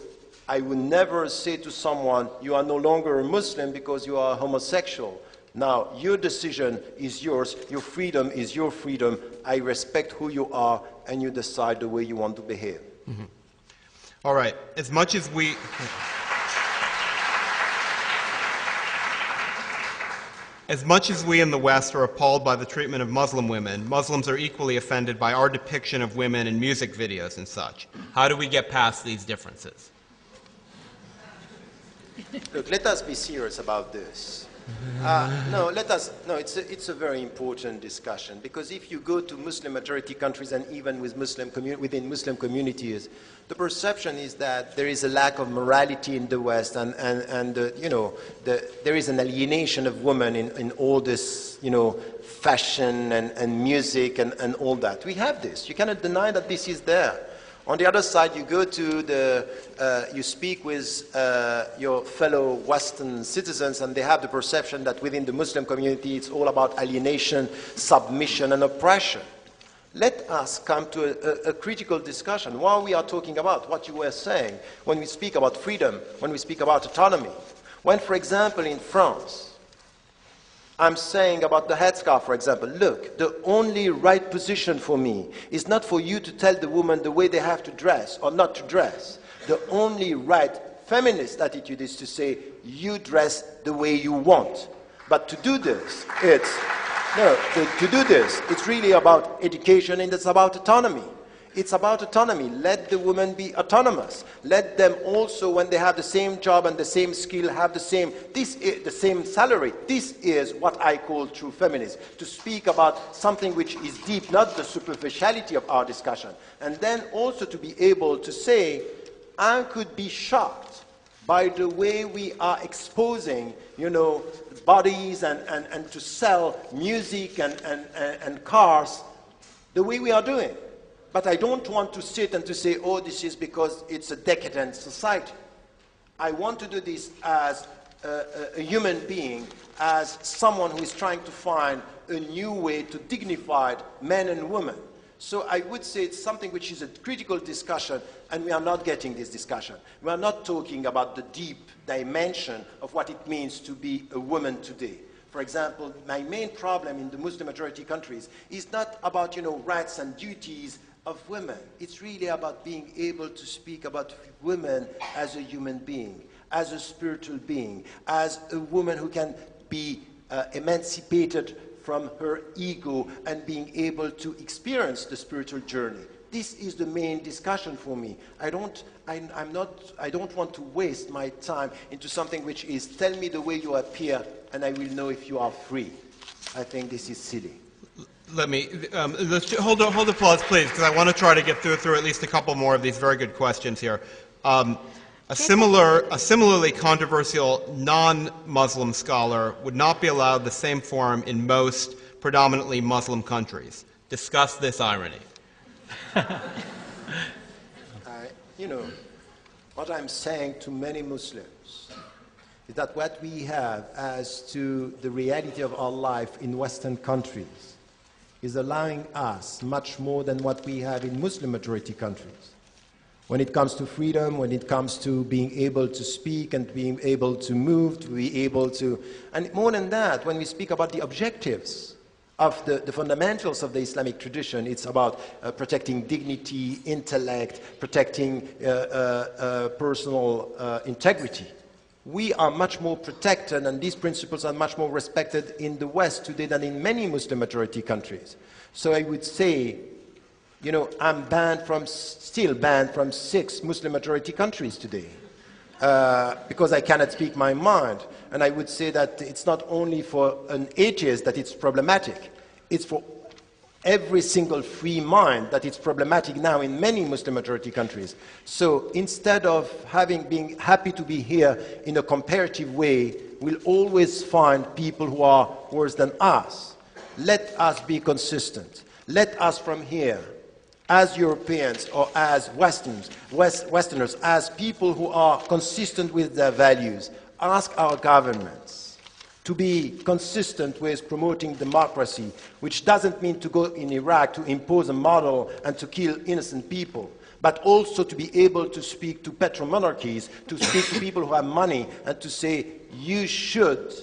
I would never say to someone, you are no longer a Muslim because you are homosexual. Now, your decision is yours. Your freedom is your freedom. I respect who you are, and you decide the way you want to behave. Mm-hmm. All right. As much as we in the West are appalled by the treatment of Muslim women, Muslims are equally offended by our depiction of women in music videos and such. How do we get past these differences? Look, let us be serious about this. It's a very important discussion, because if you go to Muslim majority countries and even with within Muslim communities, the perception is that there is a lack of morality in the West, and there is an alienation of women in all this, fashion and music and all that. We have this. You cannot deny that this is there. On the other side, you go to you speak with your fellow Western citizens, and they have the perception that within the Muslim community it's all about alienation, submission, and oppression. Let us come to a critical discussion. While we are talking about what you were saying, when we speak about freedom, when we speak about autonomy, when, for example, in France, I'm saying about the headscarf, for example, look, the only right position for me is not for you to tell the woman the way they have to dress or not to dress. The only right feminist attitude is to say, you dress the way you want. But to do this, it's really about education, and it's about autonomy. It's about autonomy. Let the women be autonomous. Let them also, when they have the same job and the same skill, have the same salary. This is what I call true feminism. To speak about something which is deep, not the superficiality of our discussion. And then also to be able to say, I could be shocked by the way we are exposing, bodies and to sell music and cars the way we are doing. But I don't want to sit and to say, oh, this is because it's a decadent society. I want to do this as a human being, as someone who is trying to find a new way to dignify men and women. So I would say it's something which is a critical discussion, and we are not getting this discussion. We are not talking about the deep dimension of what it means to be a woman today. For example, my main problem in the Muslim majority countries is not about, rights and duties of women. It's really about being able to speak about women as a human being, as a spiritual being, as a woman who can be emancipated from her ego and being able to experience the spiritual journey. This is the main discussion for me. I don't want to waste my time into something which is, tell me the way you appear and I will know if you are free. I think this is silly. Let me let's hold applause, please, because I want to try to get through at least a couple more of these very good questions here. A similarly controversial non-Muslim scholar would not be allowed the same forum in most predominantly Muslim countries. Discuss this irony. What I'm saying to many Muslims is that what we have as to the reality of our life in Western countries is allowing us much more than what we have in Muslim majority countries. When it comes to freedom, when it comes to being able to speak and being able to move, to be able to, and more than that, when we speak about the objectives of the fundamentals of the Islamic tradition, it's about protecting dignity, intellect, protecting personal integrity. We are much more protected, and these principles are much more respected in the West today than in many Muslim majority countries. So I would say, I'm still banned from 6 Muslim majority countries today because I cannot speak my mind. And I would say that it's not only for an atheist that it's problematic, it's for every single free mind that it's problematic now in many Muslim majority countries. So instead of being happy to be here in a comparative way, we'll always find people who are worse than us. Let us be consistent. Let us from here, as Europeans or as Westerners, as people who are consistent with their values, ask our governments to be consistent with promoting democracy, which doesn't mean to go in Iraq to impose a model and to kill innocent people, but also to be able to speak to petromonarchies, to speak to people who have money, and to say, you should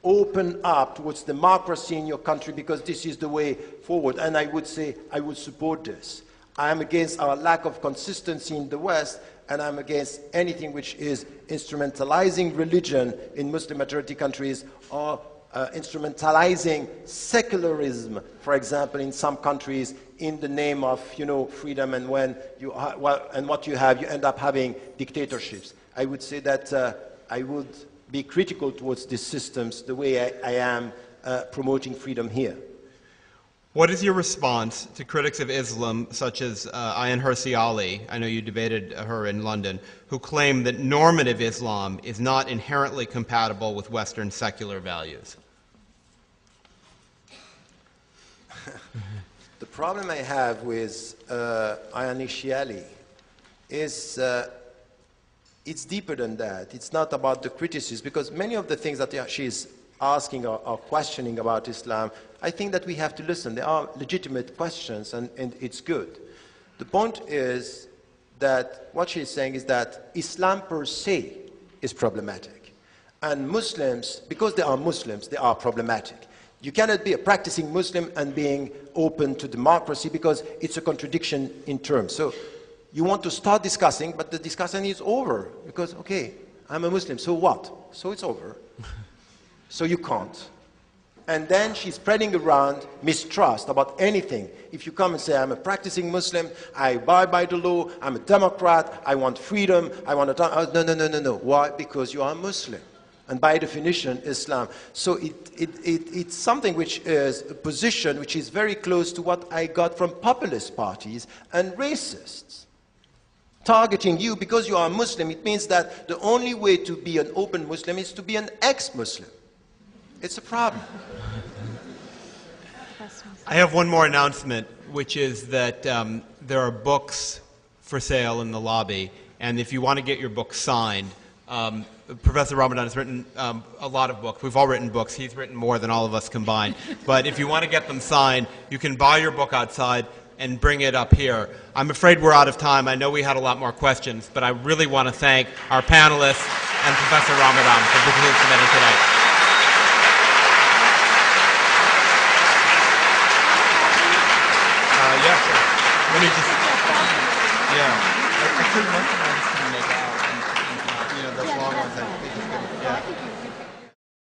open up towards democracy in your country because this is the way forward. And I would say, I would support this. I am against our lack of consistency in the West, and I'm against anything which is instrumentalizing religion in Muslim majority countries or instrumentalizing secularism, for example, in some countries in the name of, freedom, and when you and what you have, you end up having dictatorships. I would say that I would be critical towards these systems the way I am promoting freedom here. What is your response to critics of Islam, such as Ayaan Hirsi Ali, I know you debated her in London, who claim that normative Islam is not inherently compatible with Western secular values? The problem I have with Ayaan Hirsi Ali is it's deeper than that. It's not about the criticism, because many of the things that she's asking or questioning about Islam, I think that we have to listen. They are legitimate questions, and it's good. The point is that what she's saying is that Islam per se is problematic. And Muslims, because they are Muslims, they are problematic. You cannot be a practicing Muslim and being open to democracy because it's a contradiction in terms. So you want to start discussing, but the discussion is over because, okay, I'm a Muslim, so what? So it's over. So you can't. And then she's spreading around mistrust about anything. If you come and say, I'm a practicing Muslim, I abide by the law, I'm a Democrat, I want freedom, I want to... No. Why? Because you are a Muslim. And by definition, Islam. So it's something which is a position which is very close to what I got from populist parties and racists. Targeting you because you are a Muslim, it means that the only way to be an open Muslim is to be an ex-Muslim. It's a problem. I have one more announcement, which is that there are books for sale in the lobby, and if you want to get your book signed, Professor Ramadan has written a lot of books. We've all written books. He's written more than all of us combined. But if you want to get them signed, you can buy your book outside and bring it up here. I'm afraid we're out of time. I know we had a lot more questions, but I really want to thank our panelists and Professor Ramadan for participating today. Yeah. Let me just, yeah. I couldn't mention that.